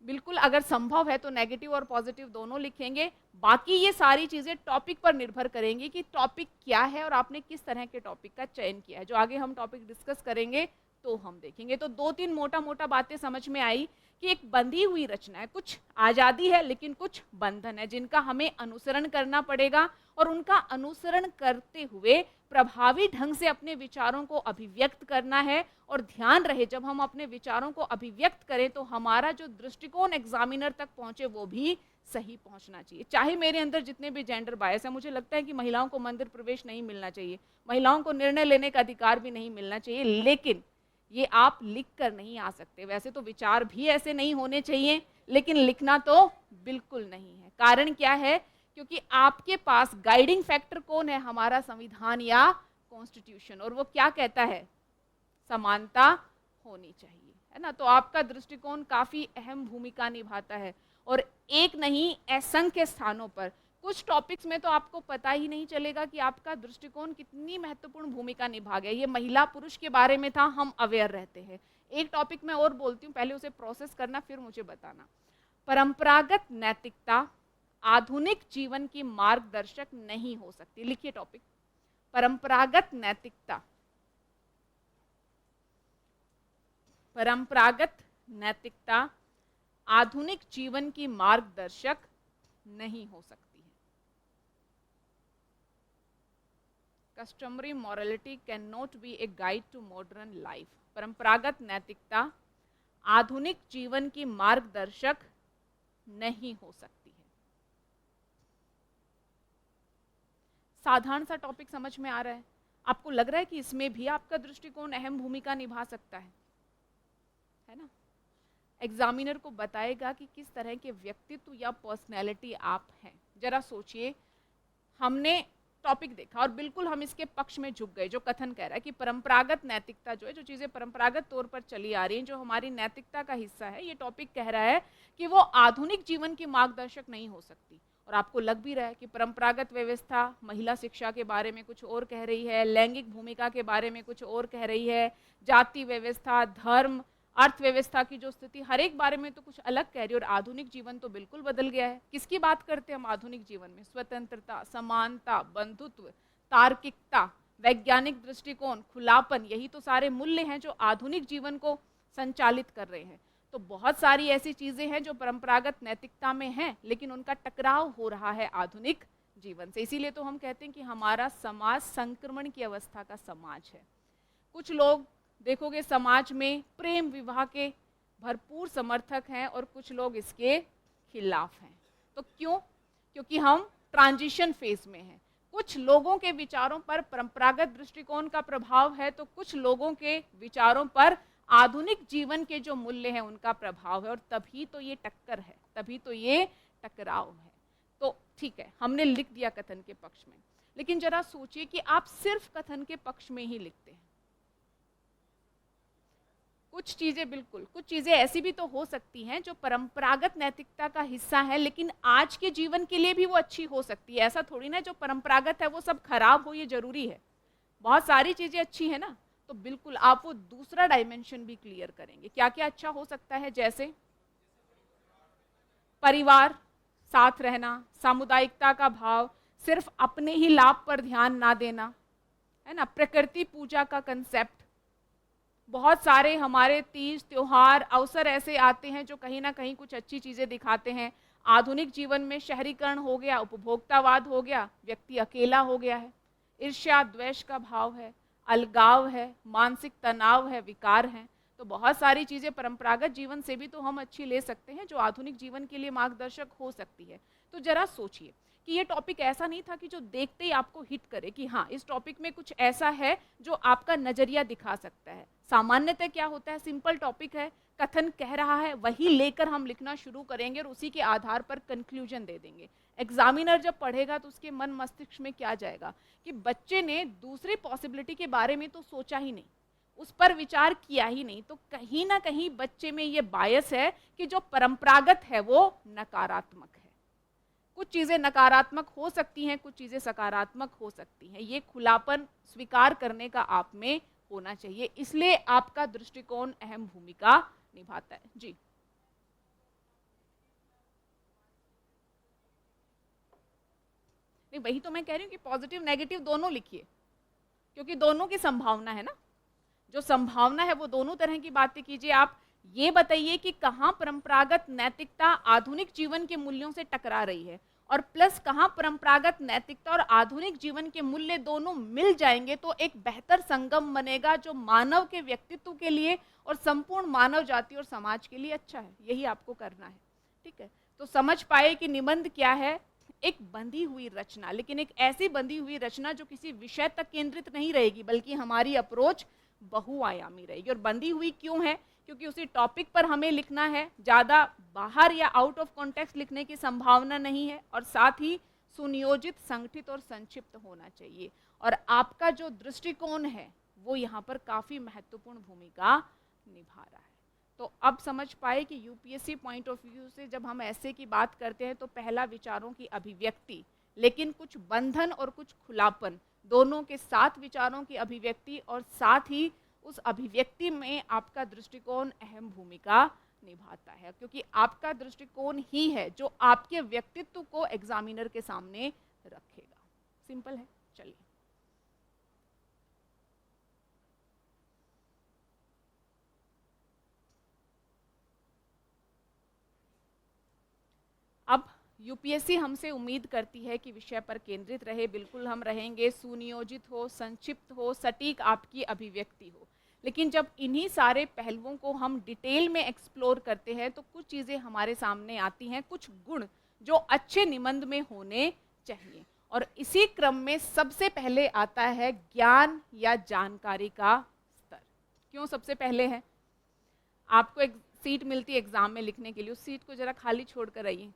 Speaker 1: बिल्कुल, अगर संभव है तो नेगेटिव और पॉजिटिव दोनों लिखेंगे। बाकी ये सारी चीजें टॉपिक पर निर्भर करेंगी कि टॉपिक क्या है और आपने किस तरह के टॉपिक का चयन किया है। जो आगे हम टॉपिक डिस्कस करेंगे तो हम देखेंगे। तो दो तीन मोटा मोटा बातें समझ में आई कि एक बंधी हुई रचना है, कुछ आज़ादी है लेकिन कुछ बंधन है जिनका हमें अनुसरण करना पड़ेगा, और उनका अनुसरण करते हुए प्रभावी ढंग से अपने विचारों को अभिव्यक्त करना है। और ध्यान रहे, जब हम अपने विचारों को अभिव्यक्त करें तो हमारा जो दृष्टिकोण एग्जामिनर तक पहुंचे वो भी सही पहुंचना चाहिए। चाहे मेरे अंदर जितने भी जेंडर बायस है, मुझे लगता है कि महिलाओं को मंदिर प्रवेश नहीं मिलना चाहिए, महिलाओं को निर्णय लेने का अधिकार भी नहीं मिलना चाहिए, लेकिन ये आप लिख कर नहीं आ सकते। वैसे तो विचार भी ऐसे नहीं होने चाहिए, लेकिन लिखना तो बिल्कुल नहीं है। कारण क्या है? क्योंकि आपके पास गाइडिंग फैक्टर कौन है? हमारा संविधान या कॉन्स्टिट्यूशन, और वो क्या कहता है? समानता होनी चाहिए, है ना। तो आपका दृष्टिकोण काफी अहम भूमिका निभाता है, और एक नहीं, असंख्य स्थानों पर कुछ टॉपिक्स में तो आपको पता ही नहीं चलेगा कि आपका दृष्टिकोण कितनी महत्वपूर्ण भूमिका निभा गया। ये महिला पुरुष के बारे में था, हम अवेयर रहते हैं। एक टॉपिक में और बोलती हूँ, पहले उसे प्रोसेस करना फिर मुझे बताना। परंपरागत नैतिकता आधुनिक जीवन की मार्गदर्शक नहीं हो सकती। लिखिए टॉपिक, परंपरागत नैतिकता, परंपरागत नैतिकता आधुनिक जीवन की मार्गदर्शक नहीं हो सकती है। Customary morality can not be a guide to modern life. परंपरागत नैतिकता आधुनिक जीवन की मार्गदर्शक नहीं हो सकती है। साधारण सा टॉपिक समझ में आ रहा है? आपको लग रहा है कि इसमें भी आपका दृष्टिकोण अहम भूमिका निभा सकता है ना? एग्जामिनर को बताएगा कि किस तरह के व्यक्तित्व या पर्सनैलिटी आप हैं। जरा सोचिए, हमने टॉपिक देखा और बिल्कुल हम इसके पक्ष में झुक गए, जो कथन कह रहा है कि परंपरागत नैतिकता जो है, जो चीज़ें परंपरागत तौर पर चली आ रही हैं, जो हमारी नैतिकता का हिस्सा है, ये टॉपिक कह रहा है कि वो आधुनिक जीवन की मार्गदर्शक नहीं हो सकती। और आपको लग भी रहा है कि परंपरागत व्यवस्था महिला शिक्षा के बारे में कुछ और कह रही है, लैंगिक भूमिका के बारे में कुछ और कह रही है, जाति व्यवस्था, धर्म, अर्थव्यवस्था की जो स्थिति, हर एक बारे में तो कुछ अलग कह रही है। और आधुनिक जीवन तो बिल्कुल बदल गया है। किसकी बात करते हैं हम आधुनिक जीवन में? स्वतंत्रता, समानता, बंधुत्व, तार्किकता, वैज्ञानिक दृष्टिकोण, खुलापन, यही तो सारे मूल्य हैं जो आधुनिक जीवन को संचालित कर रहे हैं। तो बहुत सारी ऐसी चीजें हैं जो परंपरागत नैतिकता में हैं, लेकिन उनका टकराव हो रहा है आधुनिक जीवन से। इसीलिए तो हम कहते हैं कि हमारा समाज संक्रमण की अवस्था का समाज है। कुछ लोग देखोगे समाज में प्रेम विवाह के भरपूर समर्थक हैं और कुछ लोग इसके खिलाफ हैं। तो क्यों? क्योंकि हम ट्रांजिशन फेज में हैं। कुछ लोगों के विचारों पर परंपरागत दृष्टिकोण का प्रभाव है, तो कुछ लोगों के विचारों पर आधुनिक जीवन के जो मूल्य हैं उनका प्रभाव है। और तभी तो ये टक्कर है, तभी तो ये टकराव है। तो ठीक है, हमने लिख दिया कथन के पक्ष में, लेकिन जरा सोचिए कि आप सिर्फ कथन के पक्ष में ही लिखते हैं। कुछ चीजें, बिल्कुल कुछ चीजें ऐसी भी तो हो सकती हैं जो परंपरागत नैतिकता का हिस्सा है, लेकिन आज के जीवन के लिए भी वो अच्छी हो सकती है। ऐसा थोड़ी ना जो परंपरागत है वो सब खराब हो, ये जरूरी है। बहुत सारी चीजें अच्छी है ना। तो बिल्कुल आप वो दूसरा डायमेंशन भी क्लियर करेंगे। क्या क्या अच्छा हो सकता है? जैसे परिवार, साथ रहना, सामुदायिकता का भाव, सिर्फ अपने ही लाभ पर ध्यान ना देना, है ना, प्रकृति पूजा का कंसेप्ट। बहुत सारे हमारे तीज त्योहार अवसर ऐसे आते हैं जो कहीं ना कहीं कुछ अच्छी चीजें दिखाते हैं। आधुनिक जीवन में शहरीकरण हो गया, उपभोक्तावाद हो गया, व्यक्ति अकेला हो गया है, ईर्ष्या द्वेष का भाव है, अलगाव है, मानसिक तनाव है, विकार हैं। तो बहुत सारी चीजें परंपरागत जीवन से भी तो हम अच्छी ले सकते हैं, जो आधुनिक जीवन के लिए मार्गदर्शक हो सकती है। तो जरा सोचिए कि ये टॉपिक ऐसा नहीं था कि जो देखते ही आपको हिट करे कि हाँ इस टॉपिक में कुछ ऐसा है जो आपका नजरिया दिखा सकता है। सामान्यतः क्या होता है, सिंपल टॉपिक है, कथन कह रहा है, वही लेकर हम लिखना शुरू करेंगे और उसी के आधार पर कंक्लूजन दे देंगे। एग्जामिनर जब पढ़ेगा तो उसके मन मस्तिष्क में क्या जाएगा कि बच्चे ने दूसरी पॉसिबिलिटी के बारे में तो सोचा ही नहीं, उस पर विचार किया ही नहीं। तो कहीं ना कहीं बच्चे में ये बायस है कि जो परंपरागत है वो नकारात्मक है। कुछ चीजें नकारात्मक हो सकती हैं, कुछ चीजें सकारात्मक हो सकती हैं। ये खुलापन स्वीकार करने का आप में होना चाहिए, इसलिए आपका दृष्टिकोण अहम भूमिका निभाता है। जी, नहीं वही तो मैं कह रही हूँ कि पॉजिटिव नेगेटिव दोनों लिखिए, क्योंकि दोनों की संभावना है ना। जो संभावना है वो दोनों तरह की बातें कीजिए। आप ये बताइए कि कहाँ परंपरागत नैतिकता आधुनिक जीवन के मूल्यों से टकरा रही है, और प्लस कहाँ परंपरागत नैतिकता और आधुनिक जीवन के मूल्य दोनों मिल जाएंगे तो एक बेहतर संगम बनेगा जो मानव के व्यक्तित्व के लिए और संपूर्ण मानव जाति और समाज के लिए अच्छा है। यही आपको करना है, ठीक है। तो समझ पाए कि निबंध क्या है, एक बंधी हुई रचना, लेकिन एक ऐसी बंधी हुई रचना जो किसी विषय तक केंद्रित नहीं रहेगी, बल्कि हमारी अप्रोच बहुआयामी रहेगी। और बंधी हुई क्यों है? क्योंकि उसी टॉपिक पर हमें लिखना है, ज़्यादा बाहर या आउट ऑफ कॉन्टेक्स्ट लिखने की संभावना नहीं है, और साथ ही सुनियोजित, संगठित और संक्षिप्त होना चाहिए। और आपका जो दृष्टिकोण है वो यहाँ पर काफ़ी महत्वपूर्ण भूमिका निभा रहा है। तो अब समझ पाए कि यूपीएससी पॉइंट ऑफ व्यू से जब हम ऐसे की बात करते हैं तो पहला विचारों की अभिव्यक्ति, लेकिन कुछ बंधन और कुछ खुलापन, दोनों के साथ विचारों की अभिव्यक्ति, और साथ ही उस अभिव्यक्ति में आपका दृष्टिकोण अहम भूमिका निभाता है, क्योंकि आपका दृष्टिकोण ही है जो आपके व्यक्तित्व को एग्जामिनर के सामने रखेगा। सिंपल है। चलिए, अब यूपीएससी हमसे उम्मीद करती है कि विषय पर केंद्रित रहे। बिल्कुल हम रहेंगे, सुनियोजित हो, संक्षिप्त हो, सटीक आपकी अभिव्यक्ति हो। लेकिन जब इन्हीं सारे पहलुओं को हम डिटेल में एक्सप्लोर करते हैं तो कुछ चीज़ें हमारे सामने आती हैं, कुछ गुण जो अच्छे निबंध में होने चाहिए। और इसी क्रम में सबसे पहले आता है ज्ञान या जानकारी का स्तर। क्यों सबसे पहले है? आपको एक सीट मिलती है एग्जाम में लिखने के लिए, उस सीट को जरा खाली छोड़ कर आइए।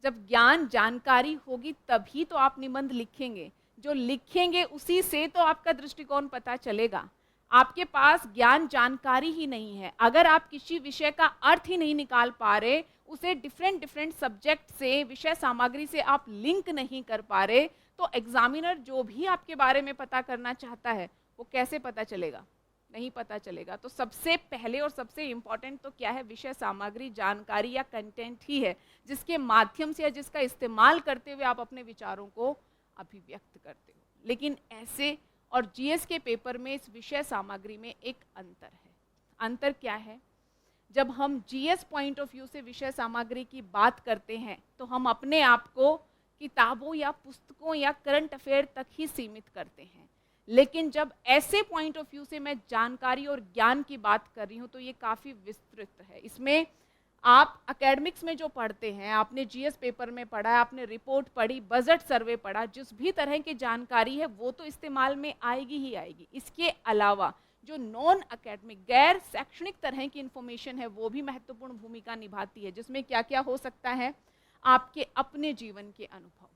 Speaker 1: जब ज्ञान जानकारी होगी तभी तो आप निबंध लिखेंगे। जो लिखेंगे उसी से तो आपका दृष्टिकोण पता चलेगा। आपके पास ज्ञान जानकारी ही नहीं है, अगर आप किसी विषय का अर्थ ही नहीं निकाल पा रहे, उसे डिफरेंट सब्जेक्ट से, विषय सामग्री से आप लिंक नहीं कर पा रहे, तो एग्जामिनर जो भी आपके बारे में पता करना चाहता है वो कैसे पता चलेगा? नहीं पता चलेगा। तो सबसे पहले और सबसे इम्पॉर्टेंट तो क्या है? विषय सामग्री, जानकारी या कंटेंट ही है, जिसके माध्यम से या जिसका इस्तेमाल करते हुए आप अपने विचारों को अभिव्यक्त करते हो। लेकिन ऐसे और जीएस के पेपर में इस विषय सामग्री में एक अंतर है। अंतर क्या है? जब हम जीएस पॉइंट ऑफ व्यू से विषय सामग्री की बात करते हैं तो हम अपने आप को किताबों या पुस्तकों या करंट अफेयर तक ही सीमित करते हैं। लेकिन जब ऐसे पॉइंट ऑफ व्यू से मैं जानकारी और ज्ञान की बात कर रही हूँ तो ये काफ़ी विस्तृत है। इसमें आप एकेडमिक्स में जो पढ़ते हैं, आपने जीएस पेपर में पढ़ा, आपने रिपोर्ट पढ़ी, बजट सर्वे पढ़ा, जिस भी तरह की जानकारी है वो तो इस्तेमाल में आएगी ही आएगी। इसके अलावा जो नॉन एकेडमिक, गैर शैक्षणिक तरह की इन्फॉर्मेशन है वो भी महत्वपूर्ण भूमिका निभाती है, जिसमें क्या क्या हो सकता है? आपके अपने जीवन के अनुभव,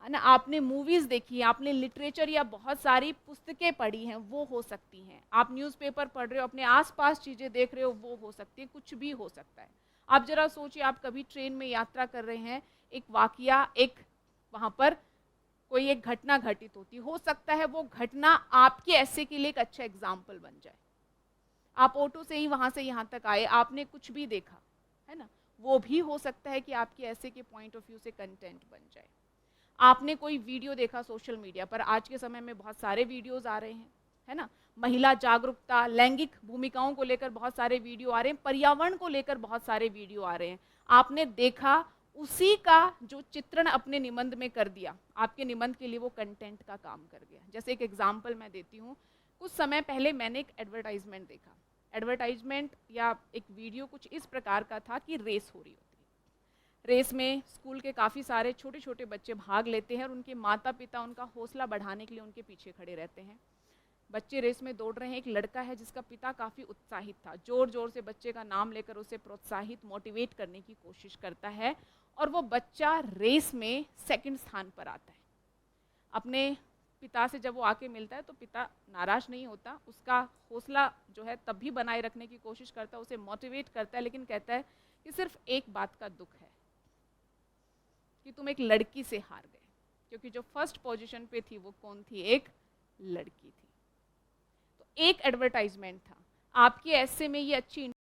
Speaker 1: है ना, आपने मूवीज़ देखी, आपने लिटरेचर या बहुत सारी पुस्तकें पढ़ी हैं, वो हो सकती हैं। आप न्यूज़पेपर पढ़ रहे हो, अपने आसपास चीज़ें देख रहे हो, वो हो सकती है। कुछ भी हो सकता है। आप जरा सोचिए, आप कभी ट्रेन में यात्रा कर रहे हैं, एक वाकया, एक वहाँ पर कोई एक घटना घटित होती, हो सकता है वो घटना आपके ऐसे के लिए एक अच्छा एग्जाम्पल बन जाए। आप ऑटो से ही वहाँ से यहाँ तक आए, आपने कुछ भी देखा, है ना, वो भी हो सकता है कि आपके ऐसे के पॉइंट ऑफ व्यू से कंटेंट बन जाए। आपने कोई वीडियो देखा सोशल मीडिया पर, आज के समय में बहुत सारे वीडियोस आ रहे हैं, है ना, महिला जागरूकता, लैंगिक भूमिकाओं को लेकर बहुत सारे वीडियो आ रहे हैं, पर्यावरण को लेकर बहुत सारे वीडियो आ रहे हैं। आपने देखा, उसी का जो चित्रण अपने निबंध में कर दिया, आपके निबंध के लिए वो कंटेंट का काम कर गया। जैसे एक एग्जाम्पल मैं देती हूँ, कुछ समय पहले मैंने एक एडवर्टाइजमेंट देखा। एडवर्टाइजमेंट या एक वीडियो कुछ इस प्रकार का था कि रेस हो रही होती है। रेस में स्कूल के काफ़ी सारे छोटे छोटे बच्चे भाग लेते हैं और उनके माता पिता उनका हौसला बढ़ाने के लिए उनके पीछे खड़े रहते हैं। बच्चे रेस में दौड़ रहे हैं, एक लड़का है जिसका पिता काफ़ी उत्साहित था, ज़ोर ज़ोर से बच्चे का नाम लेकर उसे प्रोत्साहित, मोटिवेट करने की कोशिश करता है, और वो बच्चा रेस में सेकंड स्थान पर आता है। अपने पिता से जब वो आके मिलता है तो पिता नाराज़ नहीं होता, उसका हौसला जो है तब भी बनाए रखने की कोशिश करता है, उसे मोटिवेट करता है, लेकिन कहता है कि सिर्फ एक बात का दुख है कि तुम एक लड़की से हार गए, क्योंकि जो फर्स्ट पोजीशन पे थी वो कौन थी? एक लड़की थी। तो एक एडवर्टाइजमेंट था। आपके ऐसे में ये अच्छी